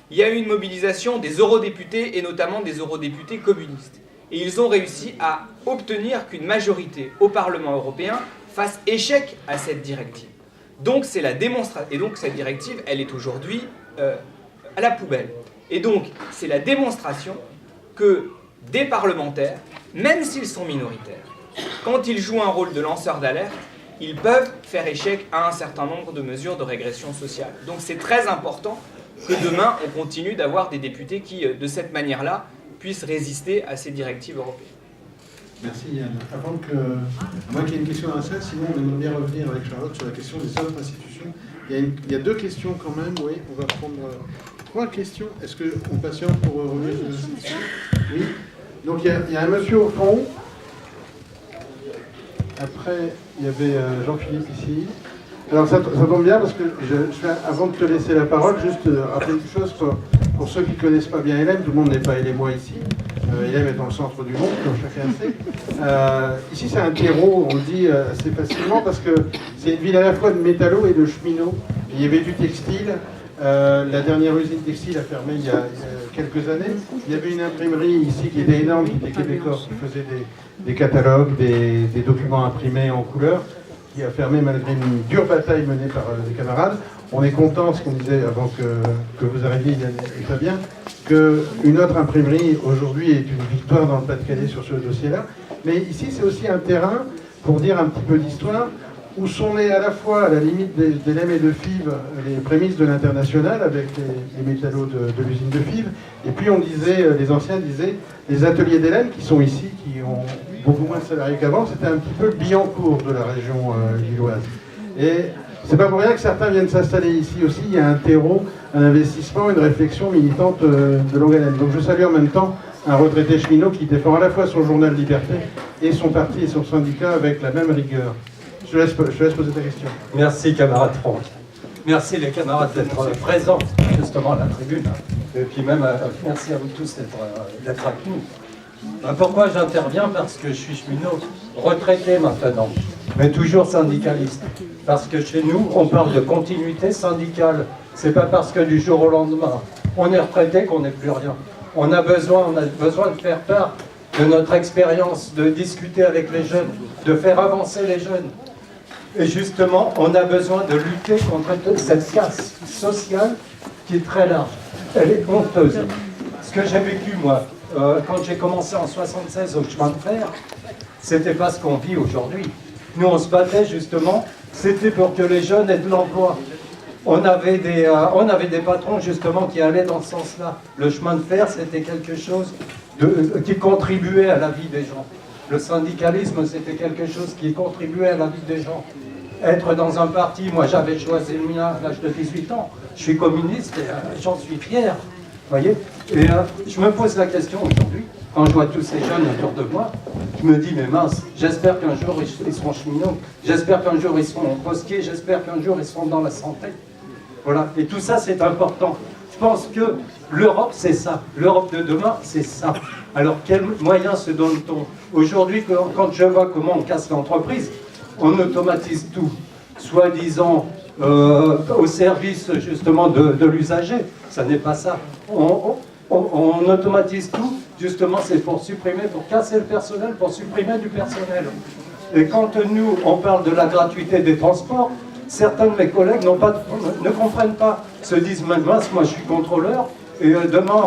Il y a eu une mobilisation des eurodéputés et notamment des eurodéputés communistes. Et ils ont réussi à obtenir qu'une majorité au Parlement européen fasse échec à cette directive. Donc c'est la démonstration. Et donc cette directive, elle est aujourd'hui à la poubelle. Et donc c'est la démonstration que des parlementaires, même s'ils sont minoritaires, quand ils jouent un rôle de lanceur d'alerte, ils peuvent faire échec à un certain nombre de mesures de régression sociale. Donc c'est très important que demain on continue d'avoir des députés qui, de cette manière-là, puissent résister à ces directives européennes. Merci Yann. Avant que, à moins qu'il y ait une question dans la salle, sinon on aimerait bien revenir avec Charlotte sur la question des autres institutions. Il y a 2 questions quand même, oui, on va prendre 3 questions. Est-ce qu'on patiente pour revenir sur les institutions? Oui. Donc il y a un monsieur au fond. Après, il y avait Jean-Philippe ici. Alors ça tombe bien parce que avant de te laisser la parole, juste rappeler une chose pour ceux qui ne connaissent pas bien Helm, tout le monde n'est pas élémois ici. Helm est dans le centre du monde, comme chacun sait. Ici c'est un terreau, on le dit assez facilement, parce que c'est une ville à la fois de métallos et de cheminots. Il y avait du textile. La dernière usine textile a fermé il y a quelques années. Il y avait une imprimerie ici qui était énorme, qui était québécois, qui faisait des catalogues, des documents imprimés en couleur, qui a fermé malgré une dure bataille menée par des camarades. On est content, ce qu'on disait avant que vous arriviez, Yann et Fabien, qu'une autre imprimerie aujourd'hui est une victoire dans le Pas-de-Calais sur ce dossier-là. Mais ici, c'est aussi un terrain, pour dire un petit peu d'histoire, où sont nées à la fois, à la limite d'Helm et de Fives, les prémices de l'international avec les métallos de l'usine de Fives. Et puis on disait, les anciens disaient, les ateliers d'Helm qui sont ici, qui ont beaucoup moins de salariés qu'avant, c'était un petit peu le Billancourt de la région lilloise. Et c'est pas pour rien que certains viennent s'installer ici aussi. Il y a un terreau, un investissement, une réflexion militante de longue haleine. Donc je salue en même temps un retraité cheminot qui défend à la fois son journal Liberté et son parti et son syndicat avec la même rigueur. Je te laisse poser ta question. Merci camarade Franck. Merci les camarades d'être présents justement à la tribune. Et puis même merci à vous tous d'être avec nous. Pourquoi j'interviens? Parce que je suis cheminot, retraité maintenant, mais toujours syndicaliste. Parce que chez nous, on parle de continuité syndicale. C'est pas parce que du jour au lendemain, on est retraité qu'on n'est plus rien. On a besoin de faire part de notre expérience, de discuter avec les jeunes, de faire avancer les jeunes. Et justement, on a besoin de lutter contre cette casse sociale qui est très large. Elle est honteuse. Ce que j'ai vécu, moi, quand j'ai commencé en 76 au chemin de fer, c'était pas ce qu'on vit aujourd'hui. Nous, on se battait justement, c'était pour que les jeunes aient de l'emploi. On avait des patrons justement qui allaient dans ce sens-là. Le chemin de fer, c'était quelque chose qui contribuait à la vie des gens. Le syndicalisme, c'était quelque chose qui contribuait à la vie des gens. Être dans un parti, moi j'avais choisi le mien à l'âge de 18 ans. Je suis communiste et j'en suis fier. Voyez. Et je me pose la question aujourd'hui, quand je vois tous ces jeunes autour de moi, je me dis, mais mince, j'espère qu'un jour ils seront cheminots, j'espère qu'un jour ils seront postiers, j'espère qu'un jour ils seront dans la santé. Voilà. Et tout ça, c'est important. Je pense que l'Europe, c'est ça. L'Europe de demain, c'est ça. Alors, quels moyens se donne-t-on? Aujourd'hui, quand je vois comment on casse l'entreprise, on automatise tout, soi-disant au service justement de l'usager. Ça n'est pas ça. On automatise tout justement, c'est pour supprimer, pour casser le personnel, pour supprimer du personnel. Et quand nous, on parle de la gratuité des transports, certains de mes collègues ne comprennent pas, se disent, mince, moi je suis contrôleur, et demain,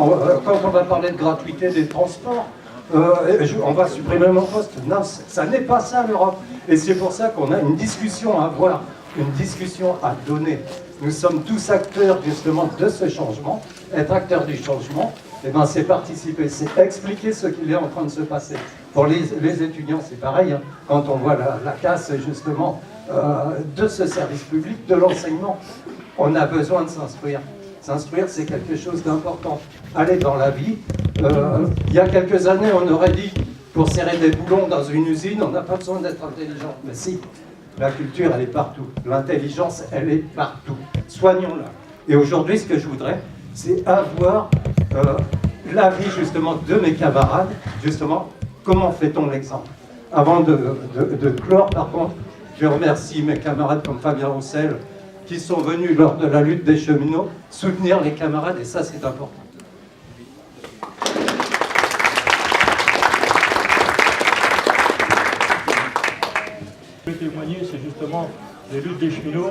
quand on va parler de gratuité des transports, on va supprimer mon poste. Non, ça n'est pas ça l'Europe. Et c'est pour ça qu'on a une discussion à avoir, une discussion à donner. Nous sommes tous acteurs justement de ce changement. Être acteur du changement, eh ben, c'est participer, c'est expliquer ce qu'il est en train de se passer. Pour les étudiants, c'est pareil, hein, quand on voit la casse justement de ce service public, de l'enseignement, on a besoin de s'instruire. S'instruire, c'est quelque chose d'important. Aller dans la vie. Il y a quelques années, on aurait dit, pour serrer des boulons dans une usine, on n'a pas besoin d'être intelligent. Mais si, la culture, elle est partout. L'intelligence, elle est partout. Soignons-la. Et aujourd'hui, ce que je voudrais, c'est avoir l'avis justement de mes camarades, justement, comment fait-on l'exemple. Avant de clore, par contre, je remercie mes camarades comme Fabien Roussel, qui sont venus lors de la lutte des cheminots soutenir les camarades, et ça c'est important. Je vais témoigner, c'est justement les luttes des cheminots.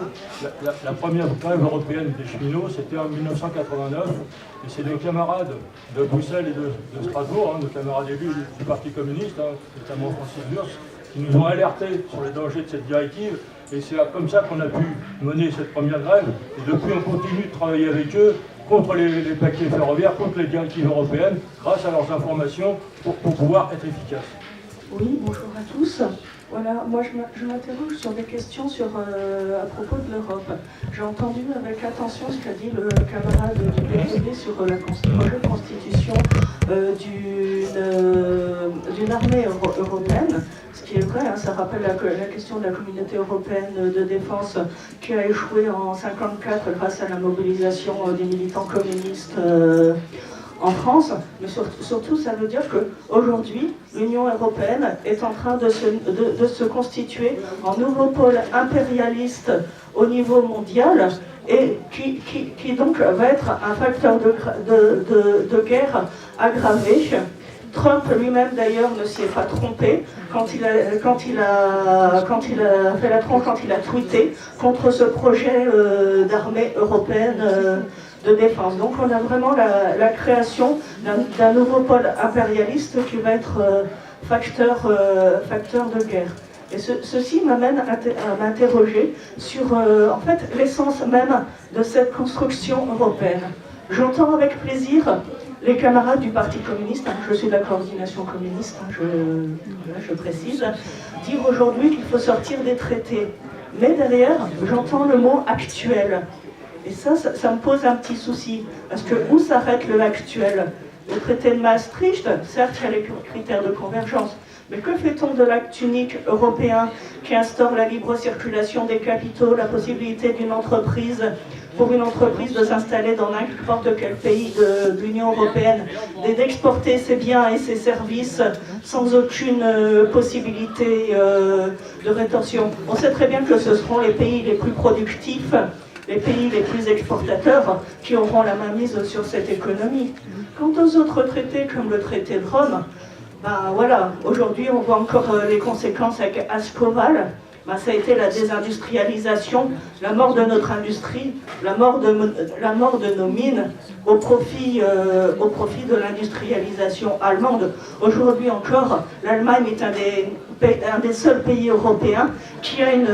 La première grève européenne des cheminots, c'était en 1989, et c'est nos camarades de Bruxelles et de Strasbourg, nos camarades élus du Parti communiste, notamment Francis Wurst, qui nous ont alertés sur les dangers de cette directive. Et c'est comme ça qu'on a pu mener cette première grève. Et depuis, on continue de travailler avec eux contre les paquets ferroviaires, contre les directives européennes, grâce à leurs informations, pour pouvoir être efficaces. Oui, bonjour à tous. Voilà, moi je m'interroge sur des questions à propos de l'Europe. J'ai entendu avec attention ce qu'a dit le camarade du PTB sur le projet de constitution d'une armée européenne. Ce qui est vrai, hein, ça rappelle la question de la communauté européenne de défense qui a échoué en 1954 grâce à la mobilisation des militants communistes en France, mais surtout ça veut dire qu'aujourd'hui, l'Union européenne est en train de se constituer en nouveau pôle impérialiste au niveau mondial et qui donc va être un facteur de guerre aggravé. Trump lui-même d'ailleurs ne s'y est pas trompé quand il a fait la tronche, quand il a tweeté contre ce projet d'armée européenne de défense. Donc on a vraiment la création d'un nouveau pôle impérialiste qui va être facteur de guerre. Et ceci m'amène à m'interroger sur en fait l'essence même de cette construction européenne. J'entends avec plaisir les camarades du Parti communiste, je suis de la coordination communiste, je précise, dire aujourd'hui qu'il faut sortir des traités. Mais derrière, j'entends le mot actuel. Et ça me pose un petit souci, parce que où s'arrête le actuel? Le traité de Maastricht, certes, il y a les critères de convergence, mais que fait-on de l'acte unique européen qui instaure la libre circulation des capitaux, la possibilité pour une entreprise de s'installer dans n'importe quel pays de l'Union européenne, et d'exporter ses biens et ses services sans aucune possibilité de rétorsion? On sait très bien que ce seront les pays les plus productifs, les pays les plus exportateurs qui auront la mainmise sur cette économie. Quant aux autres traités, comme le traité de Rome, voilà, aujourd'hui on voit encore les conséquences avec Ascoval. Ça a été la désindustrialisation, la mort de notre industrie, la mort de nos mines au profit de l'industrialisation allemande. Aujourd'hui encore, l'Allemagne est un des seuls pays européens qui a une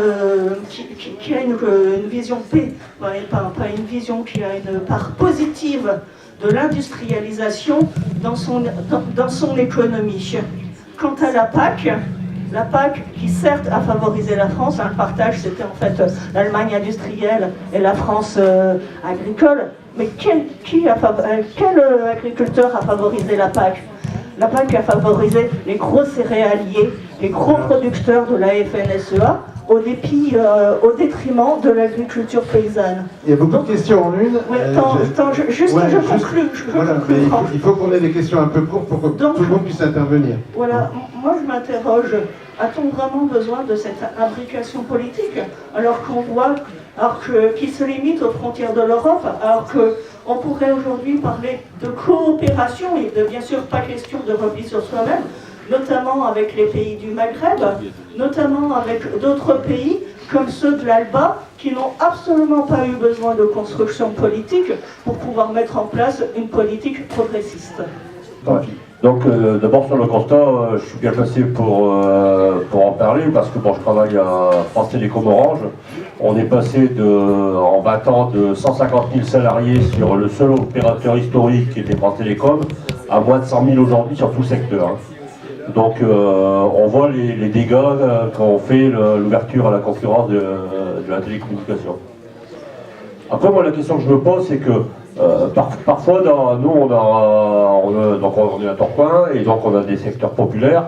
vision pas une vision, qui a une part positive de l'industrialisation dans son économie. Quant à la PAC, qui certes a favorisé la France, le partage c'était en fait l'Allemagne industrielle et la France agricole, mais quel agriculteur a favorisé la PAC? La PAC a favorisé les gros céréaliers, les gros producteurs de la FNSEA, au détriment de l'agriculture paysanne. Il y a beaucoup de questions en une. Oui, je conclue. Il faut qu'on ait des questions un peu courtes pour que tout le monde puisse intervenir. Voilà, moi je m'interroge, a-t-on vraiment besoin de cette imbrication politique alors qu'on voit, qui se limite aux frontières de l'Europe, alors on pourrait aujourd'hui parler de coopération, et de bien sûr pas question de repli sur soi-même, notamment avec les pays du Maghreb, notamment avec d'autres pays comme ceux de l'ALBA, qui n'ont absolument pas eu besoin de construction politique pour pouvoir mettre en place une politique progressiste. Ouais. Donc d'abord sur le constat, je suis bien placé pour en parler parce que bon, je travaille à France Télécom Orange. On est passé en 20 ans de 150 000 salariés sur le seul opérateur historique qui était France Télécom à moins de 100 000 aujourd'hui sur tout secteur. Hein. Donc on voit les dégâts quand on fait l'ouverture à la concurrence de la télécommunication. Après moi la question que je me pose c'est que parfois nous on est à Tourcoing et donc on a des secteurs populaires.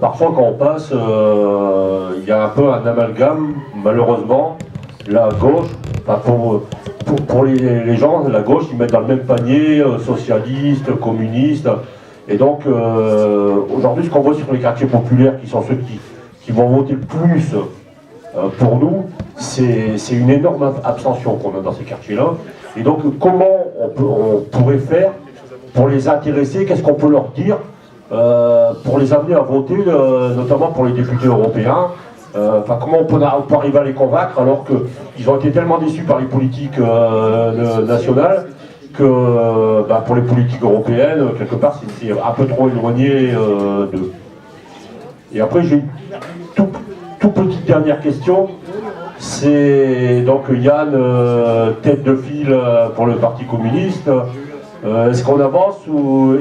Parfois quand on passe il y a un peu un amalgame malheureusement. La gauche, enfin, pour les gens, la gauche ils mettent dans le même panier socialistes, communistes. Et donc, aujourd'hui, ce qu'on voit sur les quartiers populaires, qui sont ceux qui vont voter le plus pour nous, c'est une énorme abstention qu'on a dans ces quartiers-là. Et donc, comment on pourrait faire pour les intéresser? Qu'est-ce qu'on peut leur dire pour les amener à voter, notamment pour les députés européens? Enfin, comment on peut arriver à les convaincre alors qu'ils ont été tellement déçus par les politiques nationales que pour les politiques européennes, quelque part, c'est un peu trop éloigné d'eux. Et après, j'ai une toute petite dernière question. C'est donc Yann, tête de file pour le Parti communiste. Est-ce qu'on avance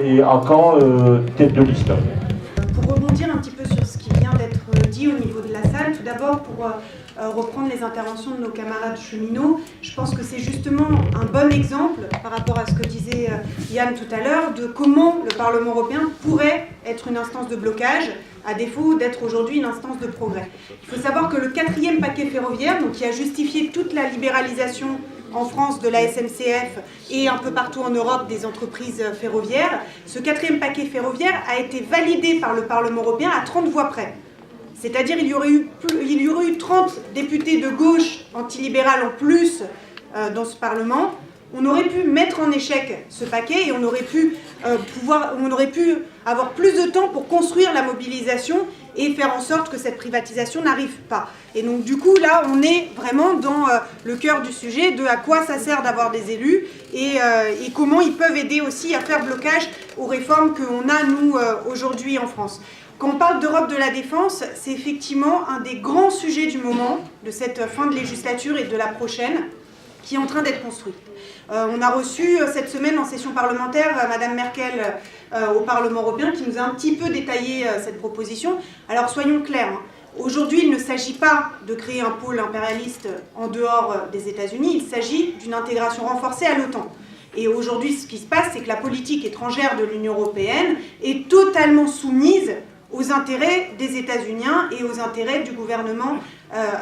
et à quand tête de liste? Pour rebondir un petit peu sur ce qui vient d'être dit au niveau de la salle, tout d'abord pour reprendre les interventions de nos camarades cheminots, je pense que c'est justement un bon exemple par rapport à ce que disait Yann tout à l'heure de comment le Parlement européen pourrait être une instance de blocage à défaut d'être aujourd'hui une instance de progrès. Il faut savoir que le 4e paquet ferroviaire, donc qui a justifié toute la libéralisation en France de la SNCF et un peu partout en Europe des entreprises ferroviaires, ce 4e paquet ferroviaire a été validé par le Parlement européen à 30 voix près. C'est-à-dire qu'il y aurait eu 30 députés de gauche antilibérales en plus dans ce Parlement. On aurait pu mettre en échec ce paquet et on aurait pu avoir plus de temps pour construire la mobilisation et faire en sorte que cette privatisation n'arrive pas. Et donc du coup là on est vraiment dans le cœur du sujet de à quoi ça sert d'avoir des élus et comment ils peuvent aider aussi à faire blocage aux réformes qu'on a nous aujourd'hui en France. Quand on parle d'Europe de la défense, c'est effectivement un des grands sujets du moment, de cette fin de législature et de la prochaine, qui est en train d'être construite. On a reçu cette semaine en session parlementaire Madame Merkel au Parlement européen qui nous a un petit peu détaillé cette proposition. Alors soyons clairs, hein. Aujourd'hui il ne s'agit pas de créer un pôle impérialiste en dehors des États-Unis, il s'agit d'une intégration renforcée à l'OTAN. Et aujourd'hui ce qui se passe, c'est que la politique étrangère de l'Union européenne est totalement soumise aux intérêts des États-Unis et aux intérêts du gouvernement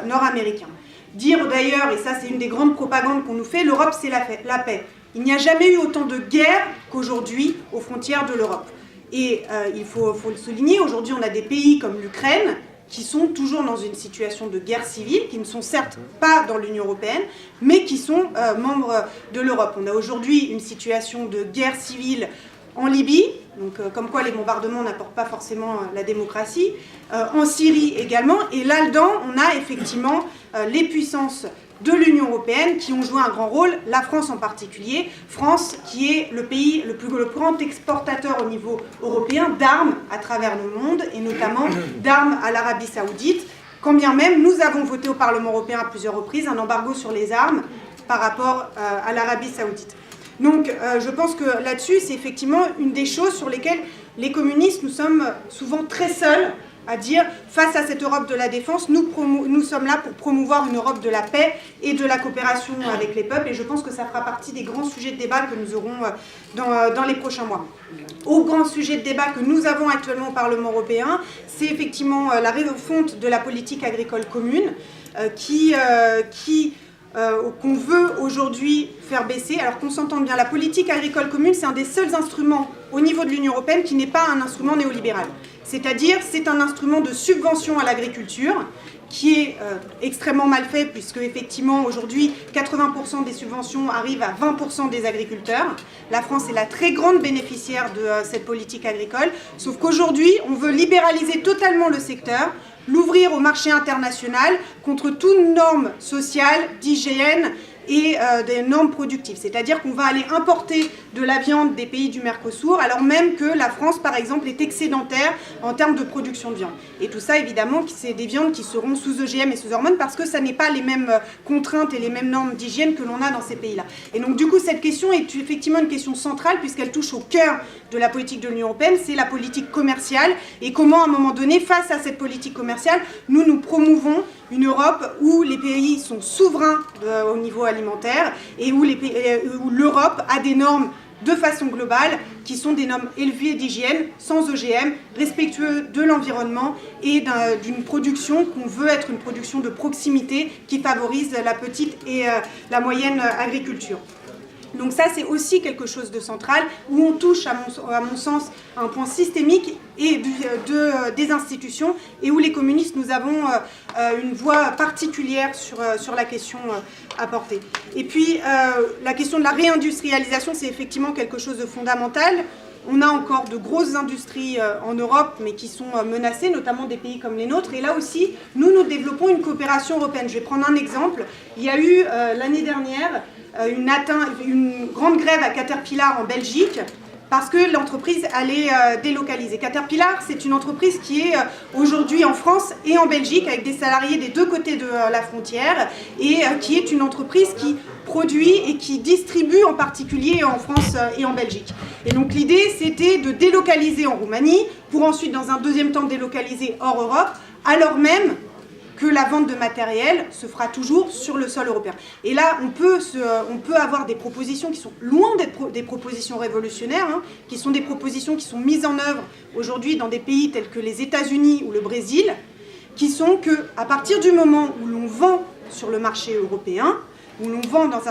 nord-américain. Dire d'ailleurs, et ça c'est une des grandes propagandes qu'on nous fait, l'Europe c'est la paix. Il n'y a jamais eu autant de guerres qu'aujourd'hui aux frontières de l'Europe. Et il faut le souligner, aujourd'hui on a des pays comme l'Ukraine qui sont toujours dans une situation de guerre civile, qui ne sont certes pas dans l'Union européenne, mais qui sont membres de l'Europe. On a aujourd'hui une situation de guerre civile en Libye, donc comme quoi les bombardements n'apportent pas forcément la démocratie, en Syrie également, et là-dedans on a effectivement les puissances de l'Union européenne qui ont joué un grand rôle, la France en particulier, France qui est le pays le plus grand exportateur au niveau européen d'armes à travers le monde, et notamment d'armes à l'Arabie Saoudite, quand bien même nous avons voté au Parlement européen à plusieurs reprises un embargo sur les armes par rapport à l'Arabie Saoudite. Donc je pense que là-dessus, c'est effectivement une des choses sur lesquelles les communistes, nous sommes souvent très seuls à dire, face à cette Europe de la défense, nous sommes là pour promouvoir une Europe de la paix et de la coopération avec les peuples, et je pense que ça fera partie des grands sujets de débat que nous aurons dans les prochains mois. Au grand sujet de débat que nous avons actuellement au Parlement européen, c'est effectivement la refonte de la politique agricole commune qu'on veut aujourd'hui faire baisser. Alors qu'on s'entende bien, la politique agricole commune, c'est un des seuls instruments au niveau de l'Union européenne qui n'est pas un instrument néolibéral. C'est-à-dire, c'est un instrument de subvention à l'agriculture qui est extrêmement mal fait, puisque effectivement aujourd'hui 80% des subventions arrivent à 20% des agriculteurs. La France est la très grande bénéficiaire de cette politique agricole, sauf qu'aujourd'hui on veut libéraliser totalement le secteur, l'ouvrir au marché international contre toute norme sociale, d'hygiène et des normes productives. C'est-à-dire qu'on va aller importer de la viande des pays du Mercosur, alors même que la France, par exemple, est excédentaire en termes de production de viande. Et tout ça, évidemment, c'est des viandes qui seront sous OGM et sous hormones, parce que ça n'est pas les mêmes contraintes et les mêmes normes d'hygiène que l'on a dans ces pays-là. Et donc, du coup, cette question est effectivement une question centrale, puisqu'elle touche au cœur de la politique de l'Union européenne, c'est la politique commerciale, et comment, à un moment donné, face à cette politique commerciale, nous promouvons une Europe où les pays sont souverains au niveau alimentaire et où l'Europe a des normes de façon globale qui sont des normes élevées d'hygiène, sans OGM, respectueux de l'environnement et d'une production qu'on veut être une production de proximité qui favorise la petite et la moyenne agriculture. Donc ça, c'est aussi quelque chose de central, où on touche, à mon sens, un point systémique et des institutions, et où les communistes, nous avons une voix particulière sur la question à porter. Et puis, la question de la réindustrialisation, c'est effectivement quelque chose de fondamental. On a encore de grosses industries en Europe, mais qui sont menacées, notamment des pays comme les nôtres. Et là aussi, nous développons une coopération européenne. Je vais prendre un exemple. Il y a eu, l'année dernière, une grande grève à Caterpillar en Belgique parce que l'entreprise allait délocaliser. Caterpillar, c'est une entreprise qui est aujourd'hui en France et en Belgique avec des salariés des deux côtés de la frontière et qui est une entreprise qui produit et qui distribue en particulier en France et en Belgique. Et donc l'idée, c'était de délocaliser en Roumanie pour ensuite, dans un deuxième temps, délocaliser hors Europe, alors même que la vente de matériel se fera toujours sur le sol européen. Et là, on peut avoir des propositions qui sont loin d'être des propositions révolutionnaires, hein, qui sont des propositions qui sont mises en œuvre aujourd'hui dans des pays tels que les États-Unis ou le Brésil, qui sont qu'à partir du moment où l'on vend sur le marché européen, où l'on vend dans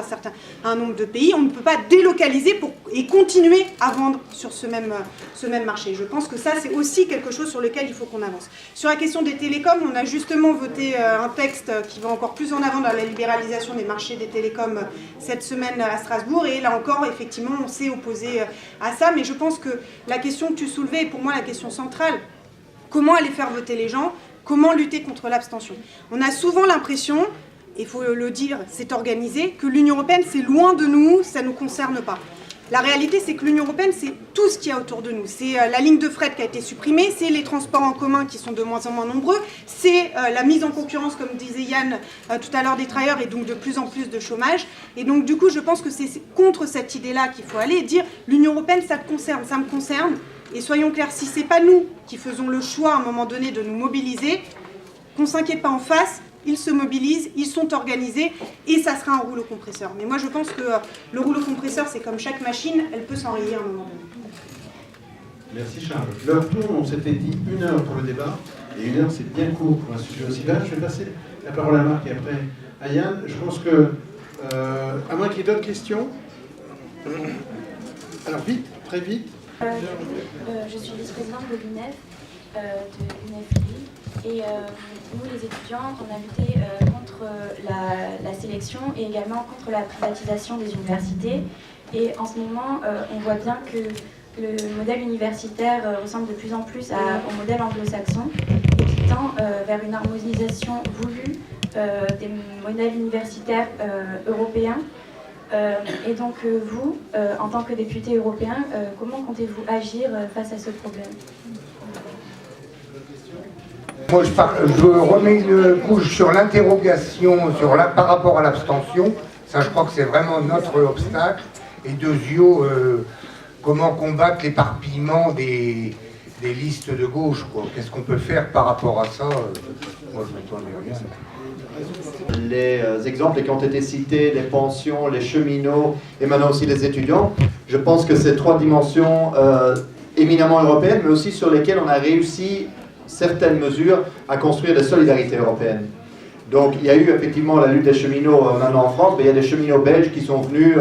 un nombre de pays, on ne peut pas délocaliser et continuer à vendre sur ce même marché. Je pense que ça, c'est aussi quelque chose sur lequel il faut qu'on avance. Sur la question des télécoms, on a justement voté un texte qui va encore plus en avant dans la libéralisation des marchés des télécoms cette semaine à Strasbourg. Et là encore, effectivement, on s'est opposé à ça. Mais je pense que la question que tu soulevais est pour moi la question centrale. Comment aller faire voter les gens ? Comment lutter contre l'abstention ? On a souvent l'impression, il faut le dire, c'est organisé, que l'Union européenne, c'est loin de nous, ça ne nous concerne pas. La réalité, c'est que l'Union européenne, c'est tout ce qu'il y a autour de nous. C'est la ligne de fret qui a été supprimée, c'est les transports en commun qui sont de moins en moins nombreux, c'est la mise en concurrence, comme disait Yann tout à l'heure, des travailleurs et donc de plus en plus de chômage. Et donc, du coup, je pense que c'est contre cette idée-là qu'il faut aller et dire l'Union européenne, ça te concerne, ça me concerne. Et soyons clairs, si ce n'est pas nous qui faisons le choix à un moment donné de nous mobiliser, qu'on ne s'inquiète pas en face, ils se mobilisent, ils sont organisés et ça sera un rouleau compresseur. Mais moi je pense que le rouleau compresseur c'est comme chaque machine, elle peut s'enrayer à un moment donné. Merci Charles. L'heure tourne, on s'était dit 1 heure pour le débat et 1 heure c'est bien court pour un sujet aussi vaste. Je vais passer la parole à Marc et après à Yann. Je pense que, à moins qu'il y ait d'autres questions, alors vite, très vite. Je suis vice-présidente de l'UNEF, de l'UNEF-LI. Et nous, les étudiants, on a lutté contre la sélection et également contre la privatisation des universités. Et en ce moment, on voit bien que le modèle universitaire ressemble de plus en plus au modèle anglo-saxon et qui tend vers une harmonisation voulue des modèles universitaires européens. Et donc vous, en tant que député européen, comment comptez-vous agir face à ce problème ? Moi, je remets une couche sur l'interrogation par rapport à l'abstention. Ça, je crois que c'est vraiment notre obstacle. Et deuxièmement, comment combattre l'éparpillement des listes de gauche, quoi. Qu'est-ce qu'on peut faire par rapport à ça? Moi, je m'attendais rien. Les exemples qui ont été cités, les pensions, les cheminots et maintenant aussi les étudiants, je pense que c'est 3 dimensions éminemment européennes, mais aussi sur lesquelles on a réussi certaines mesures à construire des solidarités européennes. Donc il y a eu effectivement la lutte des cheminots maintenant en France, mais il y a des cheminots belges qui sont venus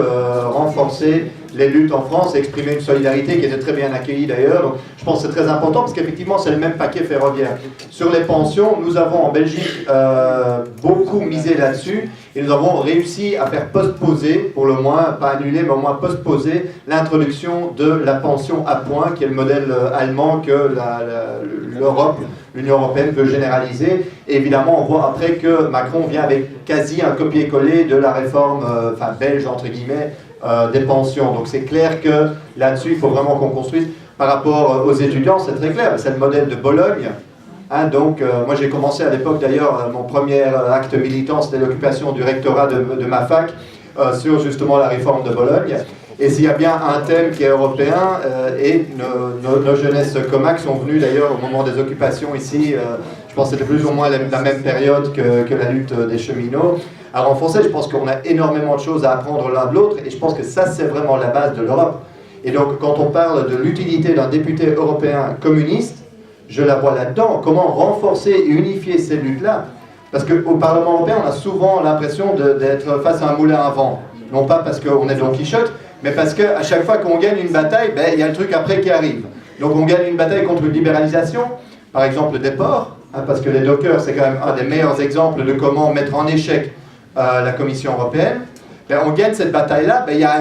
renforcer les luttes en France et exprimer une solidarité qui était très bien accueillie d'ailleurs. Donc je pense que c'est très important parce qu'effectivement c'est le même paquet ferroviaire. Sur les pensions, nous avons en Belgique beaucoup misé là-dessus et nous avons réussi à faire postposer, pour le moins, pas annuler, mais au moins postposer l'introduction de la pension à points, qui est le modèle allemand que l'Europe, l'Union européenne veut généraliser. Et évidemment, on voit après que Macron vient avec quasi un copier-coller de la réforme belge, entre guillemets, des pensions. Donc c'est clair que là-dessus, il faut vraiment qu'on construise. Par rapport aux étudiants, c'est très clair, c'est le modèle de Bologne. Donc moi j'ai commencé à l'époque d'ailleurs, mon premier acte militant c'était l'occupation du rectorat de ma fac sur justement la réforme de Bologne. Et s'il y a bien un thème qui est européen, et nos jeunesses comac sont venus d'ailleurs au moment des occupations ici, je pense que c'était plus ou moins la même période que la lutte des cheminots, à renforcer. Je pense qu'on a énormément de choses à apprendre l'un de l'autre et je pense que ça c'est vraiment la base de l'Europe. Et donc quand on parle de l'utilité d'un député européen communiste, je la vois là-dedans, comment renforcer et unifier ces luttes-là. Parce qu'au Parlement européen, on a souvent l'impression d'être face à un moulin à vent. Non pas parce qu'on est Don Quichotte, mais parce qu'à chaque fois qu'on gagne une bataille, il y a le truc après qui arrive. Donc on gagne une bataille contre une libéralisation, par exemple des ports, parce que les dockers, c'est quand même un des meilleurs exemples de comment mettre en échec la Commission européenne. On gagne cette bataille-là, il y a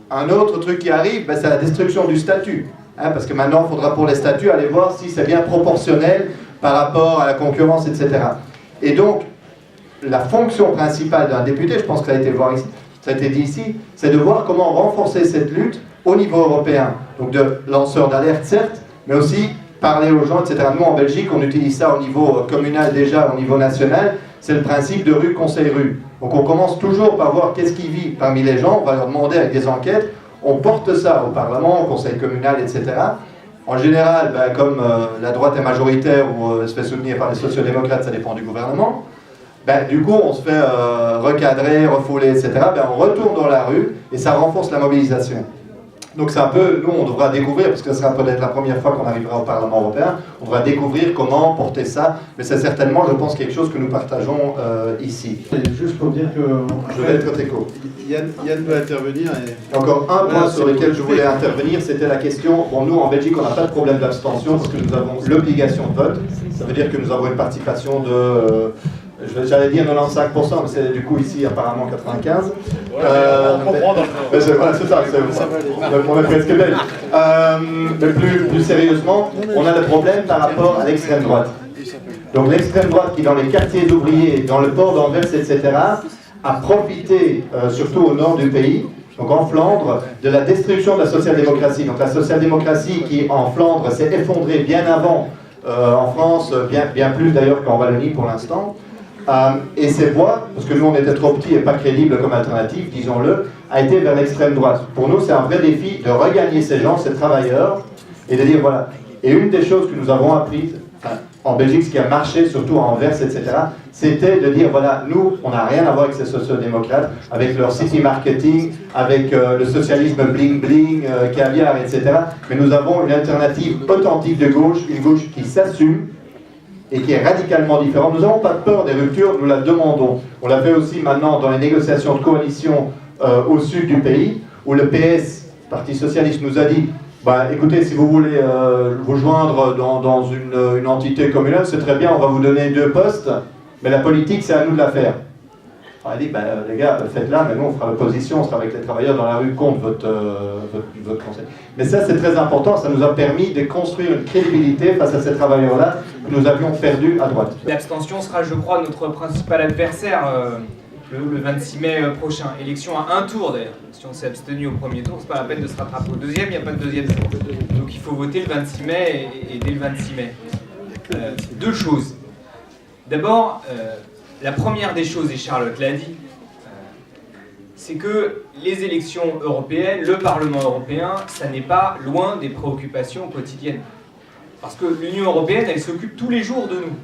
un autre truc qui arrive, c'est la destruction du statut. Parce que maintenant, il faudra pour les statuts aller voir si c'est bien proportionnel par rapport à la concurrence, etc. Et donc, la fonction principale d'un député, je pense que ça a été dit ici, c'est de voir comment renforcer cette lutte au niveau européen. Donc de lanceurs d'alerte, certes, mais aussi parler aux gens, etc. Nous, en Belgique, on utilise ça au niveau communal déjà, au niveau national. C'est le principe de rue, conseil, rue. Donc on commence toujours par voir qu'est-ce qui vit parmi les gens, on va leur demander avec des enquêtes. On porte ça au Parlement, au Conseil communal, etc. En général, comme la droite est majoritaire ou se fait soutenir par les sociodémocrates, ça dépend du gouvernement, du coup on se fait recadrer, refouler, etc. On retourne dans la rue et ça renforce la mobilisation. Donc c'est un peu, nous on devra découvrir, parce que ce sera peut-être la première fois qu'on arrivera au Parlement européen, on devra découvrir comment porter ça, mais c'est certainement, je pense, quelque chose que nous partageons ici. Et juste pour dire que... Je vais être très court. Yann veut intervenir. Et encore un point sur lequel je voulais intervenir, c'était la question, bon nous en Belgique on n'a pas de problème d'abstention parce que nous avons l'obligation de vote, ça veut dire que nous avons une participation de... J'allais dire 95%, mais c'est du coup ici apparemment 95%. C'est ça, on est presque belge. Mais plus sérieusement, on a le problème par rapport à l'extrême droite. Donc l'extrême droite qui dans les quartiers d'ouvriers, dans le port d'Anvers, etc., a profité, surtout au nord du pays, donc en Flandre, de la destruction de la social-démocratie. Donc la social-démocratie qui en Flandre s'est effondrée bien avant, en France, bien plus d'ailleurs qu'en Wallonie pour l'instant. Et ces voix, parce que nous on était trop petits et pas crédibles comme alternative, disons-le, a été vers l'extrême droite. Pour nous c'est un vrai défi de regagner ces gens, ces travailleurs, et de dire voilà. Et une des choses que nous avons apprises en Belgique, ce qui a marché surtout à Anvers, etc., c'était de dire voilà, nous on n'a rien à voir avec ces sociodémocrates, avec leur city marketing, avec le socialisme bling-bling, caviar, etc. Mais nous avons une alternative authentique de gauche, une gauche qui s'assume, et qui est radicalement différent. Nous n'avons pas peur des ruptures, nous la demandons. On l'a fait aussi maintenant dans les négociations de coalition au sud du pays, où le PS, Parti Socialiste, nous a dit écoutez, si vous voulez vous joindre dans une entité communale, c'est très bien, on va vous donner 2 postes, mais la politique, c'est à nous de la faire. On a dit, les gars, faites-la, mais nous, on fera l'opposition, on sera avec les travailleurs dans la rue contre votre conseil. Mais ça, c'est très important, ça nous a permis de construire une crédibilité face à ces travailleurs-là que nous avions perdu à droite. L'abstention sera, je crois, notre principal adversaire le 26 mai prochain. Élection à un tour, d'ailleurs. Si on s'est abstenu au premier tour, c'est pas la peine de se rattraper au deuxième, il n'y a pas de deuxième tour. Donc il faut voter le 26 mai et dès le 26 mai. 2 choses. D'abord, la première des choses, et Charlotte l'a dit, c'est que les élections européennes, le Parlement européen, ça n'est pas loin des préoccupations quotidiennes. Parce que l'Union européenne, elle s'occupe tous les jours de nous.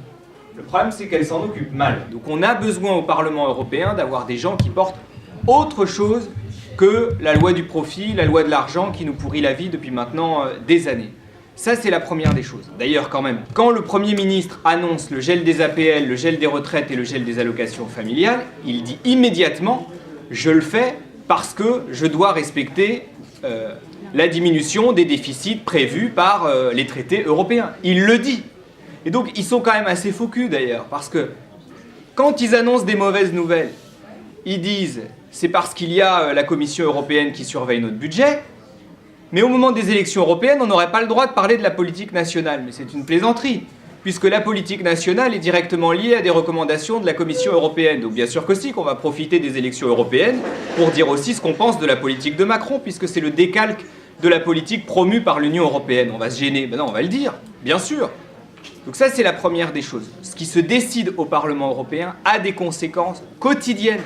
Le problème, c'est qu'elle s'en occupe mal. Donc on a besoin au Parlement européen d'avoir des gens qui portent autre chose que la loi du profit, la loi de l'argent qui nous pourrit la vie depuis maintenant des années. Ça, c'est la première des choses. D'ailleurs, quand même, quand le Premier ministre annonce le gel des APL, le gel des retraites et le gel des allocations familiales, il dit immédiatement « je le fais parce que je dois respecter la diminution des déficits prévus par les traités européens ». Il le dit. Et donc, ils sont quand même assez faux culs, d'ailleurs, parce que quand ils annoncent des mauvaises nouvelles, ils disent « c'est parce qu'il y a la Commission européenne qui surveille notre budget ». Mais au moment des élections européennes, on n'aurait pas le droit de parler de la politique nationale. Mais c'est une plaisanterie, puisque la politique nationale est directement liée à des recommandations de la Commission européenne. Donc bien sûr que si, qu'on va profiter des élections européennes pour dire aussi ce qu'on pense de la politique de Macron, puisque c'est le décalque de la politique promue par l'Union européenne. On va se gêner? Ben non, on va le dire, bien sûr. Donc ça, c'est la première des choses. Ce qui se décide au Parlement européen a des conséquences quotidiennes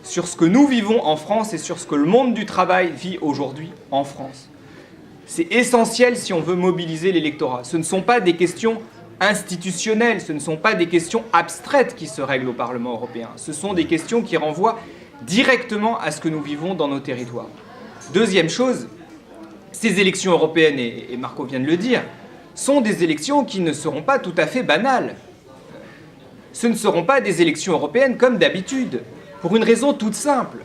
sur ce que nous vivons en France et sur ce que le monde du travail vit aujourd'hui en France. C'est essentiel si on veut mobiliser l'électorat. Ce ne sont pas des questions institutionnelles, ce ne sont pas des questions abstraites qui se règlent au Parlement européen. Ce sont des questions qui renvoient directement à ce que nous vivons dans nos territoires. Deuxième chose, ces élections européennes, et Marco vient de le dire, sont des élections qui ne seront pas tout à fait banales. Ce ne seront pas des élections européennes comme d'habitude, pour une raison toute simple.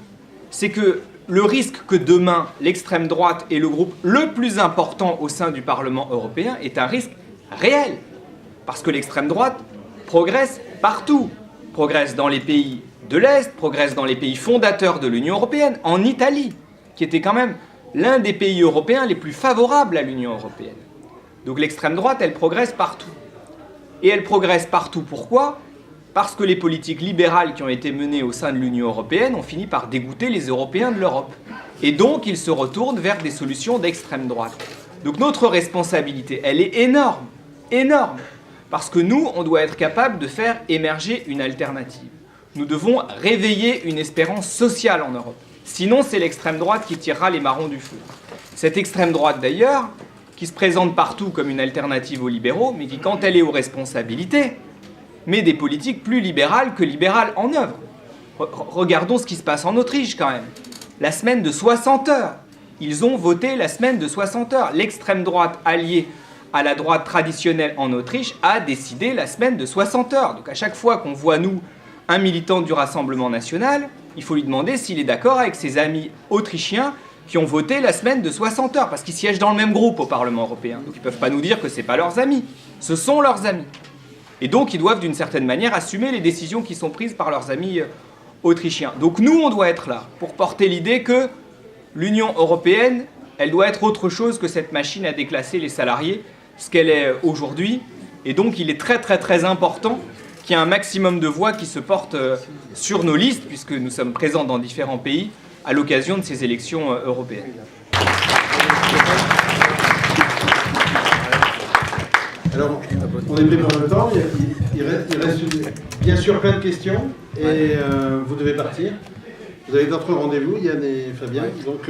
C'est que le risque que demain, l'extrême droite est le groupe le plus important au sein du Parlement européen est un risque réel. Parce que l'extrême droite progresse partout. Progresse dans les pays de l'Est, progresse dans les pays fondateurs de l'Union européenne, en Italie, qui était quand même l'un des pays européens les plus favorables à l'Union européenne. Donc l'extrême droite, elle progresse partout. Et elle progresse partout, pourquoi ? Parce que les politiques libérales qui ont été menées au sein de l'Union européenne ont fini par dégoûter les Européens de l'Europe. Et donc, ils se retournent vers des solutions d'extrême droite. Donc notre responsabilité, elle est énorme, énorme. Parce que nous, on doit être capable de faire émerger une alternative. Nous devons réveiller une espérance sociale en Europe. Sinon, c'est l'extrême droite qui tirera les marrons du feu. Cette extrême droite, d'ailleurs, qui se présente partout comme une alternative aux libéraux, mais qui, quand elle est aux responsabilités, met des politiques plus libérales que libérales en œuvre. Regardons ce qui se passe en Autriche quand même. La semaine de 60 heures. Ils ont voté la semaine de 60 heures. L'extrême droite alliée à la droite traditionnelle en Autriche a décidé la semaine de 60 heures. Donc à chaque fois qu'on voit, nous, un militant du Rassemblement national, il faut lui demander s'il est d'accord avec ses amis autrichiens qui ont voté la semaine de 60 heures, parce qu'ils siègent dans le même groupe au Parlement européen. Donc ils ne peuvent pas nous dire que ce n'est pas leurs amis. Ce sont leurs amis. Et donc, ils doivent, d'une certaine manière, assumer les décisions qui sont prises par leurs amis autrichiens. Donc, nous, on doit être là pour porter l'idée que l'Union européenne, elle doit être autre chose que cette machine à déclasser les salariés, ce qu'elle est aujourd'hui. Et donc, il est très, très, très important qu'il y ait un maximum de voix qui se portent sur nos listes, puisque nous sommes présents dans différents pays à l'occasion de ces élections européennes. Alors, on est pris par le temps, il reste bien sûr plein de questions, et vous devez partir. Vous avez d'autres rendez-vous, Yann et Fabien. Donc,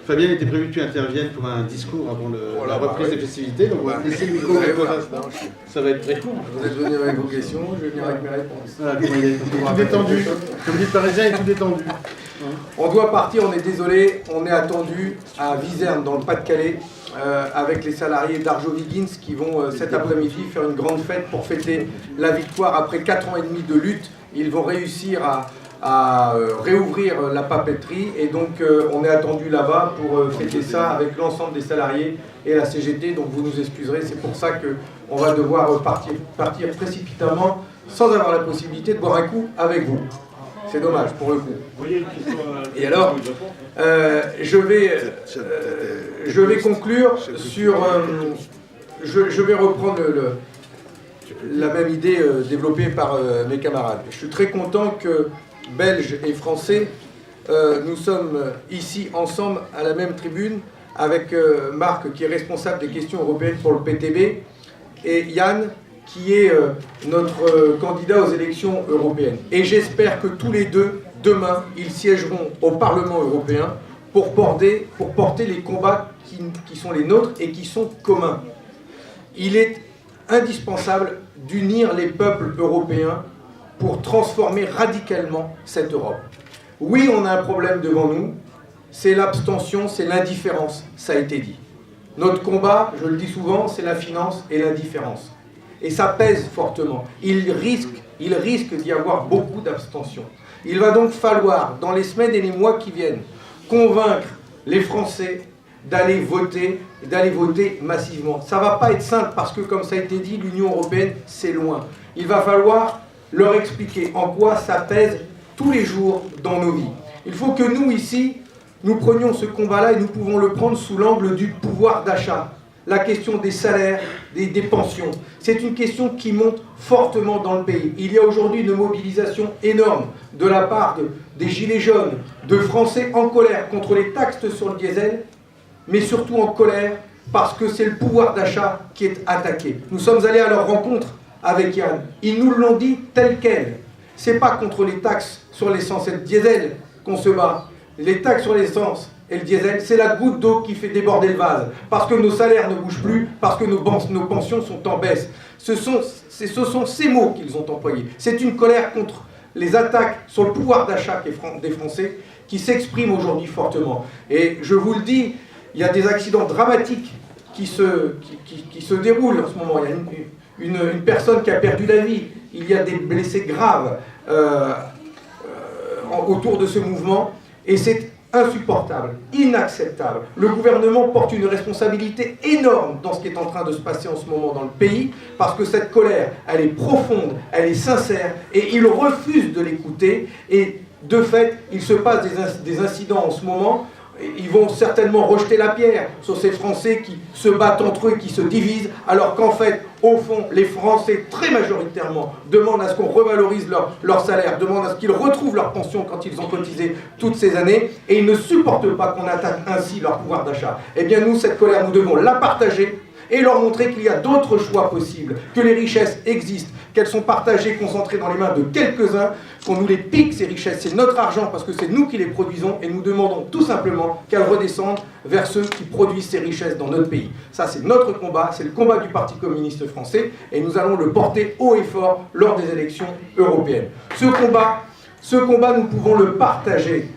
Fabien, il était prévu que tu interviennes pour un discours avant la reprise des festivités, donc on va laisser le micro quelques instants. Ça va être très court. Vous êtes venu avec vos questions, je vais venir avec mes réponses. Voilà, il est tout détendu. Comme dit le Parisien, il est tout détendu. On doit partir, on est désolé, on est attendu à Viserne, dans le Pas-de-Calais, avec les salariés d'Arjowiggins qui vont cet après-midi faire une grande fête pour fêter la victoire. Après 4 ans et demi de lutte, ils vont réussir à réouvrir la papeterie, et donc on est attendu là-bas pour fêter ça avec l'ensemble des salariés et la CGT, donc vous nous excuserez, c'est pour ça qu'on va devoir partir précipitamment sans avoir la possibilité de boire un coup avec vous. C'est dommage pour le coup. Et alors, je vais conclure sur... je vais reprendre la même idée développée par mes camarades. Je suis très content que Belges et Français, nous sommes ici ensemble à la même tribune avec Marc qui est responsable des questions européennes pour le PTB et Yann qui est notre candidat aux élections européennes. Et j'espère que tous les deux, demain, ils siégeront au Parlement européen pour porter les combats qui sont les nôtres et qui sont communs. Il est indispensable d'unir les peuples européens pour transformer radicalement cette Europe. Oui, on a un problème devant nous, c'est l'abstention, c'est l'indifférence, ça a été dit. Notre combat, je le dis souvent, c'est la finance et l'indifférence. Et ça pèse fortement. Il risque d'y avoir beaucoup d'abstention. Il va donc falloir, dans les semaines et les mois qui viennent, convaincre les Français d'aller voter massivement. Ça ne va pas être simple parce que, comme ça a été dit, l'Union européenne, c'est loin. Il va falloir leur expliquer en quoi ça pèse tous les jours dans nos vies. Il faut que nous, ici, nous prenions ce combat-là et nous pouvons le prendre sous l'angle du pouvoir d'achat. La question des salaires, des pensions. C'est une question qui monte fortement dans le pays. Il y a aujourd'hui une mobilisation énorme de la part des Gilets jaunes, de Français en colère contre les taxes sur le diesel, mais surtout en colère parce que c'est le pouvoir d'achat qui est attaqué. Nous sommes allés à leur rencontre avec Yann. Ils nous l'ont dit tel quel. C'est pas contre les taxes sur l'essence et le diesel qu'on se bat. Les taxes sur l'essence et le diesel, c'est la goutte d'eau qui fait déborder le vase. Parce que nos salaires ne bougent plus, parce que nos pensions sont en baisse. Ce sont ces mots qu'ils ont employés. C'est une colère contre les attaques sur le pouvoir d'achat des Français qui s'expriment aujourd'hui fortement. Et je vous le dis, il y a des accidents dramatiques qui se déroulent en ce moment. Il y a une personne qui a perdu la vie. Il y a des blessés graves autour de ce mouvement. Et c'est insupportable, inacceptable. Le gouvernement porte une responsabilité énorme dans ce qui est en train de se passer en ce moment dans le pays, parce que cette colère, elle est profonde, elle est sincère, et ils refusent de l'écouter. Et de fait, il se passe des incidents en ce moment. Ils vont certainement rejeter la pierre sur ces Français qui se battent entre eux, qui se divisent, alors qu'en fait, au fond, les Français, très majoritairement, demandent à ce qu'on revalorise leur salaire, demandent à ce qu'ils retrouvent leur pension quand ils ont cotisé toutes ces années, et ils ne supportent pas qu'on attaque ainsi leur pouvoir d'achat. Eh bien nous, cette colère, nous devons la partager et leur montrer qu'il y a d'autres choix possibles, que les richesses existent, qu'elles sont partagées, concentrées dans les mains de quelques-uns, qu'on nous les pique, ces richesses, c'est notre argent parce que c'est nous qui les produisons et nous demandons tout simplement qu'elles redescendent vers ceux qui produisent ces richesses dans notre pays. Ça, c'est notre combat, c'est le combat du Parti communiste français et nous allons le porter haut et fort lors des élections européennes. Ce combat, nous pouvons le partager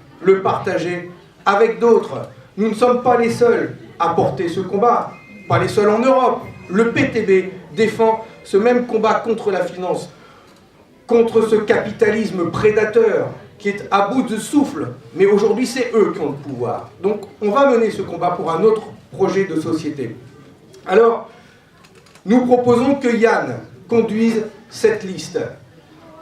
avec d'autres. Nous ne sommes pas les seuls à porter ce combat, pas les seuls en Europe. Le PTB défend ce même combat contre la finance, contre ce capitalisme prédateur qui est à bout de souffle. Mais aujourd'hui, c'est eux qui ont le pouvoir. Donc, on va mener ce combat pour un autre projet de société. Alors, nous proposons que Yann conduise cette liste.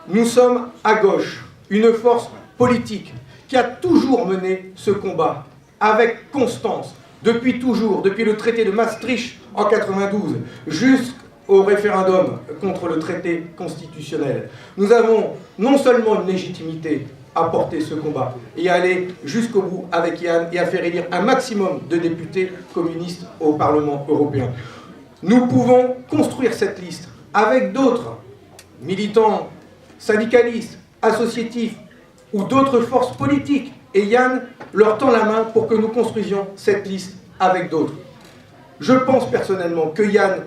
Nous sommes à gauche, une force politique qui a toujours mené ce combat avec constance, depuis toujours, depuis le traité de Maastricht en 92, jusqu'au référendum contre le traité constitutionnel. Nous avons non seulement une légitimité à porter ce combat et à aller jusqu'au bout avec Yann et à faire élire un maximum de députés communistes au Parlement européen. Nous pouvons construire cette liste avec d'autres militants syndicalistes, associatifs ou d'autres forces politiques. Et Yann leur tend la main pour que nous construisions cette liste avec d'autres. Je pense personnellement que Yann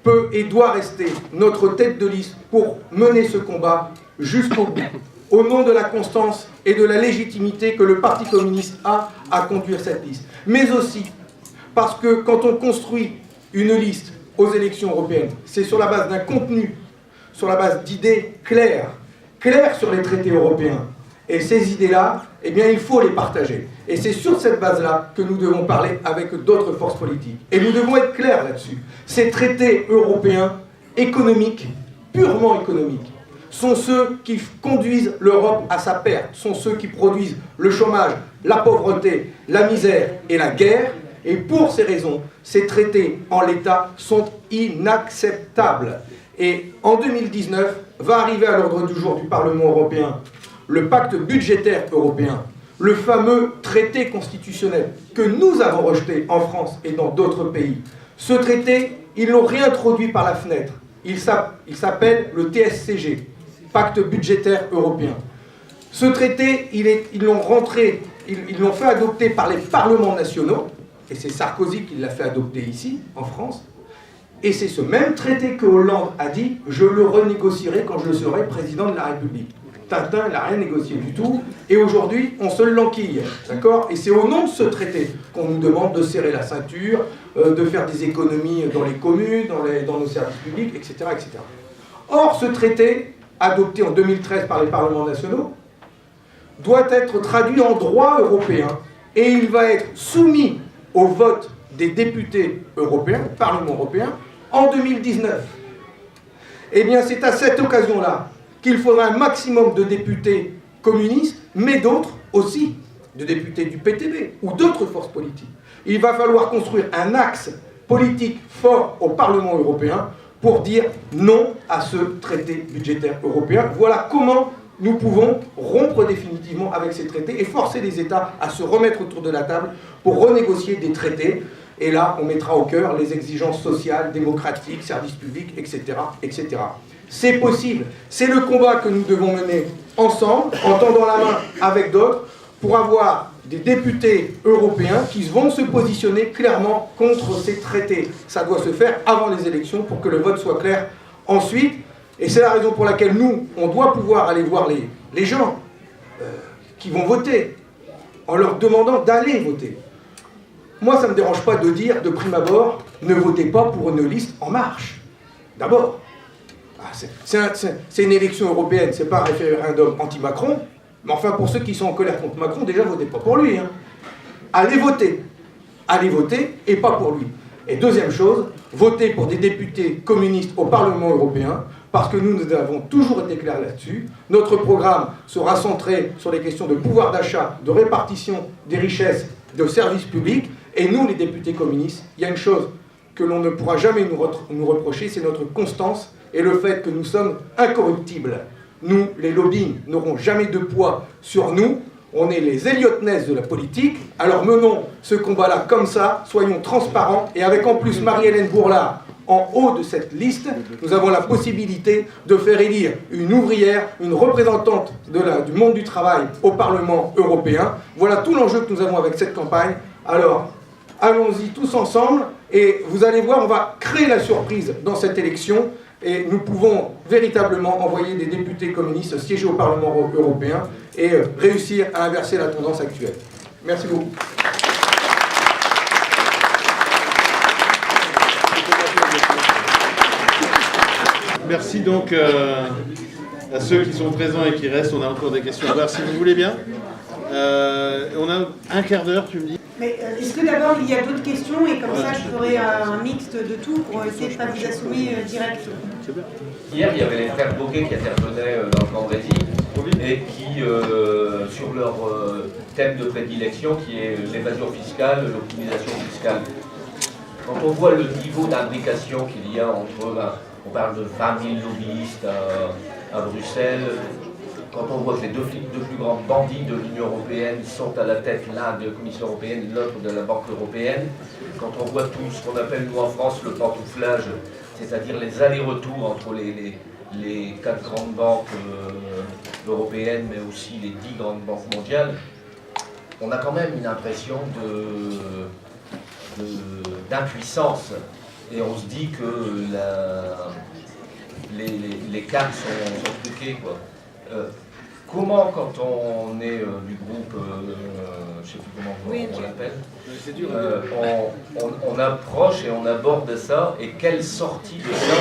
peut et doit rester notre tête de liste pour mener ce combat jusqu'au bout, au nom de la constance et de la légitimité que le Parti communiste a à conduire cette liste. Mais aussi parce que quand on construit une liste aux élections européennes, c'est sur la base d'un contenu, sur la base d'idées claires sur les traités européens. Et ces idées-là, eh bien, il faut les partager. Et c'est sur cette base-là que nous devons parler avec d'autres forces politiques. Et nous devons être clairs là-dessus. Ces traités européens économiques, purement économiques, sont ceux qui conduisent l'Europe à sa perte, sont ceux qui produisent le chômage, la pauvreté, la misère et la guerre. Et pour ces raisons, ces traités en l'état sont inacceptables. Et en 2019, va arriver à l'ordre du jour du Parlement européen le pacte budgétaire européen, le fameux traité constitutionnel que nous avons rejeté en France et dans d'autres pays. Ce traité, ils l'ont réintroduit par la fenêtre. Il s'appelle le TSCG, pacte budgétaire européen. Ce traité, ils l'ont fait adopter par les parlements nationaux, et c'est Sarkozy qui l'a fait adopter ici, en France. Et c'est ce même traité que Hollande a dit « je le renégocierai quand je serai président de la République ». Tintin, il n'a rien négocié du tout, et aujourd'hui, on se l'enquille, d'accord? Et c'est au nom de ce traité qu'on nous demande de serrer la ceinture, de faire des économies dans les communes, dans nos services publics, etc., etc. Or, ce traité, adopté en 2013 par les parlements nationaux, doit être traduit en droit européen, et il va être soumis au vote des députés européens, au Parlement européen, en 2019. Eh bien, c'est à cette occasion-là qu'il faudra un maximum de députés communistes, mais d'autres aussi, de députés du PTB ou d'autres forces politiques. Il va falloir construire un axe politique fort au Parlement européen pour dire non à ce traité budgétaire européen. Voilà comment nous pouvons rompre définitivement avec ces traités et forcer les États à se remettre autour de la table pour renégocier des traités. Et là, on mettra au cœur les exigences sociales, démocratiques, services publics, etc., etc. C'est possible. C'est le combat que nous devons mener ensemble, en tendant la main avec d'autres, pour avoir des députés européens qui vont se positionner clairement contre ces traités. Ça doit se faire avant les élections pour que le vote soit clair ensuite. Et c'est la raison pour laquelle nous, on doit pouvoir aller voir les gens qui vont voter, en leur demandant d'aller voter. Moi, ça ne me dérange pas de dire, de prime abord, ne votez pas pour une liste En Marche. D'abord. C'est une élection européenne, c'est pas un référendum anti-Macron, mais enfin, pour ceux qui sont en colère contre Macron, déjà, votez pas pour lui. Hein. Allez voter et pas pour lui. Et deuxième chose, votez pour des députés communistes au Parlement européen, parce que nous avons toujours été clairs là-dessus. Notre programme sera centré sur les questions de pouvoir d'achat, de répartition des richesses, de services publics, et nous, les députés communistes, il y a une chose que l'on ne pourra jamais nous reprocher, c'est notre constance et le fait que nous sommes incorruptibles. Nous, les lobbying, n'auront jamais de poids sur nous. On est les Elliott Ness de la politique. Alors menons ce combat-là comme ça, soyons transparents. Et avec en plus Marie-Hélène Bourlard en haut de cette liste, nous avons la possibilité de faire élire une ouvrière, une représentante du monde du travail au Parlement européen. Voilà tout l'enjeu que nous avons avec cette campagne. Alors, allons-y tous ensemble. Et vous allez voir, on va créer la surprise dans cette élection. Et nous pouvons véritablement envoyer des députés communistes siéger au Parlement européen et réussir à inverser la tendance actuelle. Merci beaucoup. Merci donc à ceux qui sont présents et qui restent. On a encore des questions à voir si vous voulez bien. On a un quart d'heure, tu me dis. Mais est-ce que d'abord il y a d'autres questions et comme ça je ferai un mixte de tout pour essayer de ne pas vous assommer direct. Hier, il y avait les frères Boquet qui intervenaient dans le Cambrésis et qui, sur leur thème de prédilection qui est l'évasion fiscale, l'optimisation fiscale. Quand on voit le niveau d'imbrication qu'il y a entre, on parle de 20 000 lobbyistes à Bruxelles, quand on voit que les deux plus grands bandits de l'Union européenne sont à la tête, l'un de la Commission européenne, l'autre de la Banque européenne, quand on voit tout ce qu'on appelle nous en France le pantouflage, c'est-à-dire les allers-retours entre les 4 grandes banques européennes, mais aussi les 10 grandes banques mondiales, on a quand même une impression d'impuissance. Et on se dit que les cartes sont truquées, quoi. Comment, quand on est du groupe, je ne sais plus comment on l'appelle, on approche et on aborde ça, et quelle sortie de ça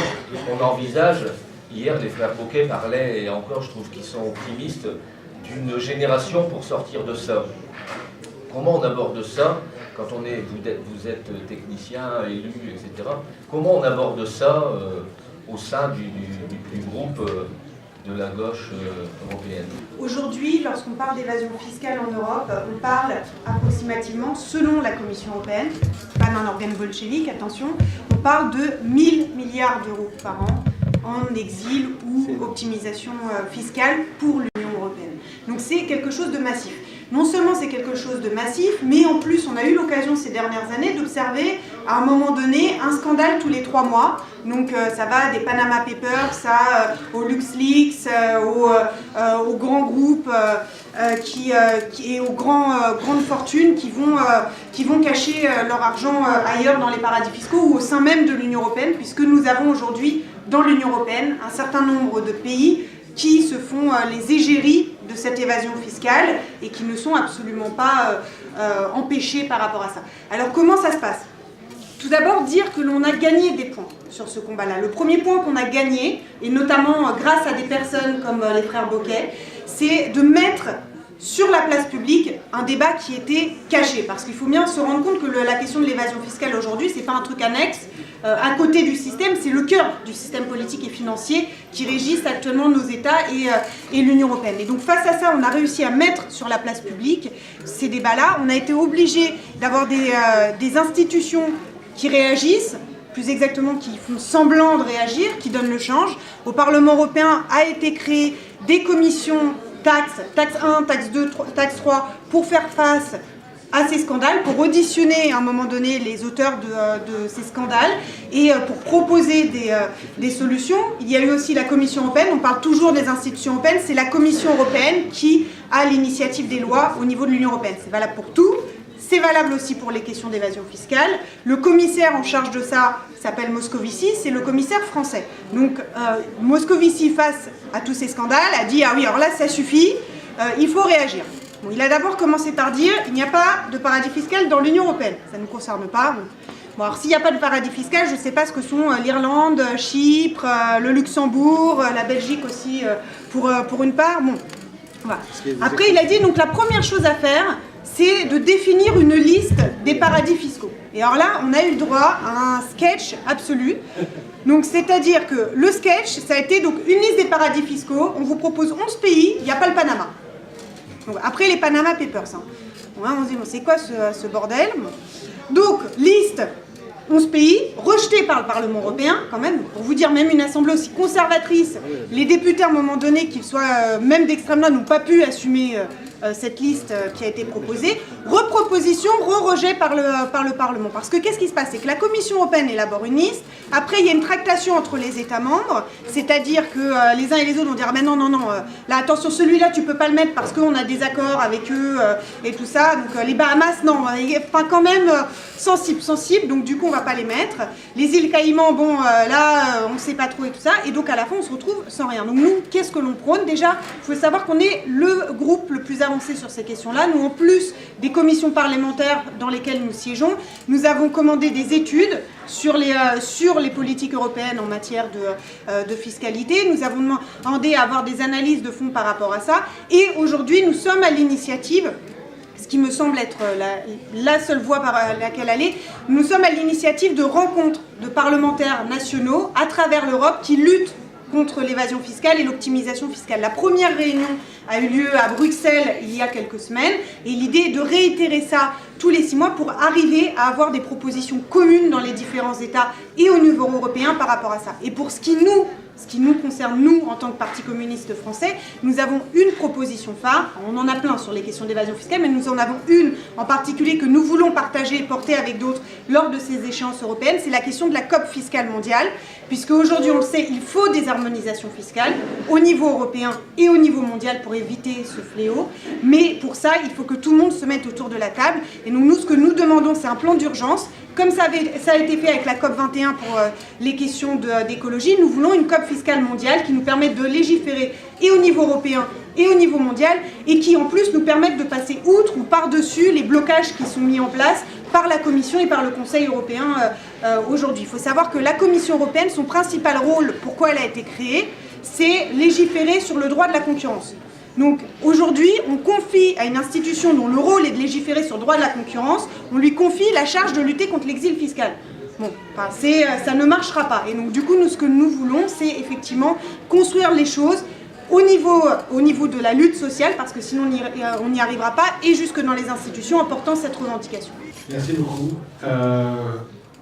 on envisage? Hier, les frères Boquet parlaient, et encore je trouve qu'ils sont optimistes, d'une génération pour sortir de ça. Comment on aborde ça quand on est, vous êtes technicien, élu, etc. Comment on aborde ça au sein du groupe de la gauche européenne? Aujourd'hui, lorsqu'on parle d'évasion fiscale en Europe, on parle approximativement, selon la Commission européenne, pas d'un organe bolchevique, attention, on parle de 1000 milliards d'euros par an en exil ou optimisation fiscale pour l'Union européenne. Donc c'est quelque chose de massif. Non seulement c'est quelque chose de massif, mais en plus on a eu l'occasion ces dernières années d'observer à un moment donné un scandale tous les 3 mois. Donc ça va des Panama Papers, aux LuxLeaks, aux grands groupes et aux grandes fortunes qui vont cacher leur argent ailleurs dans les paradis fiscaux ou au sein même de l'Union européenne, puisque nous avons aujourd'hui dans l'Union européenne un certain nombre de pays qui se font les égéries de cette évasion fiscale et qui ne sont absolument pas empêchés par rapport à ça. Alors comment ça se passe? Tout d'abord, dire que l'on a gagné des points sur ce combat-là. Le premier point qu'on a gagné, et notamment grâce à des personnes comme les frères Bocquet, c'est de mettre sur la place publique un débat qui était caché. Parce qu'il faut bien se rendre compte que la question de l'évasion fiscale aujourd'hui, c'est pas un truc annexe à côté du système, c'est le cœur du système politique et financier qui régisse actuellement nos États et l'Union européenne. Et donc face à ça, on a réussi à mettre sur la place publique ces débats-là. On a été obligé d'avoir des institutions qui réagissent, plus exactement qui font semblant de réagir, qui donnent le change. Au Parlement européen a été créé des commissions taxe 1, taxe 2, taxe 3, pour faire face à ces scandales, pour auditionner à un moment donné les auteurs de ces scandales et pour proposer des solutions. Il y a eu aussi la Commission européenne, on parle toujours des institutions européennes, c'est la Commission européenne qui a l'initiative des lois au niveau de l'Union européenne. C'est valable pour tout. C'est valable aussi pour les questions d'évasion fiscale. Le commissaire en charge de ça s'appelle Moscovici, c'est le commissaire français. Donc Moscovici, face à tous ces scandales, a dit « Ah oui, alors là, ça suffit, il faut réagir ». Bon, il a d'abord commencé par dire « Il n'y a pas de paradis fiscal dans l'Union européenne ». Ça ne nous concerne pas. Bon, alors s'il n'y a pas de paradis fiscal, je ne sais pas ce que sont l'Irlande, Chypre, le Luxembourg, la Belgique aussi pour une part. Bon, voilà. Après, il a dit donc la première chose à faire, c'est de définir une liste des paradis fiscaux. Et alors là, on a eu le droit à un sketch absolu. Donc, c'est-à-dire que le sketch, ça a été donc une liste des paradis fiscaux. On vous propose 11 pays, il n'y a pas le Panama. Donc, après les Panama Papers. Hein. Bon, on se dit, bon, c'est quoi ce bordel? Donc, liste 11 pays, rejetés par le Parlement européen, quand même. Pour vous dire, même une assemblée aussi conservatrice, les députés, à un moment donné, qu'ils soient même d'extrême droite, n'ont pas pu assumer cette liste qui a été proposée. Reproposition, re-rejet par le Parlement. Parce que qu'est-ce qui se passe? C'est que la Commission européenne élabore une liste. Après, il y a une tractation entre les États membres. C'est-à-dire que les uns et les autres vont dire « non, là, attention, celui-là, tu peux pas le mettre parce qu'on a des accords avec eux et tout ça. » Donc, les Bahamas, non, enfin, quand même sensible. Donc, du coup, on va pas les mettre. Les îles Caïmans, bon, là, on sait pas trop et tout ça. Et donc, à la fin, on se retrouve sans rien. Donc, nous, qu'est-ce que l'on prône? Déjà, il faut savoir qu'on est le groupe le plus avancé sur ces questions-là. Nous, en plus des commissions parlementaires dans lesquelles nous siégeons, nous avons commandé des études sur les politiques européennes en matière de fiscalité. Nous avons demandé à avoir des analyses de fond par rapport à ça. Et aujourd'hui, nous sommes à l'initiative, ce qui me semble être la seule voie par laquelle aller, nous sommes à l'initiative de rencontres de parlementaires nationaux à travers l'Europe qui luttent contre l'évasion fiscale et l'optimisation fiscale. La première réunion a eu lieu à Bruxelles il y a quelques semaines et l'idée est de réitérer ça tous les 6 mois pour arriver à avoir des propositions communes dans les différents États et au niveau européen par rapport à ça. Et pour ce qui nous concerne, nous, en tant que Parti communiste français, nous avons une proposition phare. On en a plein sur les questions d'évasion fiscale, mais nous en avons une en particulier que nous voulons partager et porter avec d'autres lors de ces échéances européennes. C'est la question de la COP fiscale mondiale, puisque aujourd'hui, on le sait, il faut des harmonisations fiscales au niveau européen et au niveau mondial pour éviter ce fléau. Mais pour ça, il faut que tout le monde se mette autour de la table. Et donc, nous, ce que nous demandons, c'est un plan d'urgence. Comme ça a été fait avec la COP 21 pour les questions d'écologie, nous voulons une COP fiscale mondiale qui nous permette de légiférer et au niveau européen et au niveau mondial et qui en plus nous permette de passer outre ou par-dessus les blocages qui sont mis en place par la Commission et par le Conseil européen aujourd'hui. Il faut savoir que la Commission européenne, son principal rôle, pourquoi elle a été créée, c'est légiférer sur le droit de la concurrence. Donc aujourd'hui, on confie à une institution dont le rôle est de légiférer sur le droit de la concurrence, on lui confie la charge de lutter contre l'exil fiscal. Bon, enfin, ça ne marchera pas. Et donc du coup, nous, ce que nous voulons, c'est effectivement construire les choses au niveau de la lutte sociale, parce que sinon on n'y arrivera pas, et jusque dans les institutions en portant cette revendication. Merci beaucoup.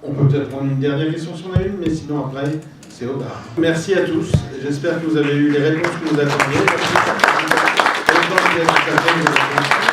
On peut peut-être prendre une dernière question si on a une, mais sinon après, c'est au bar. Merci à tous. J'espère que vous avez eu les réponses que vous attendiez. Merci.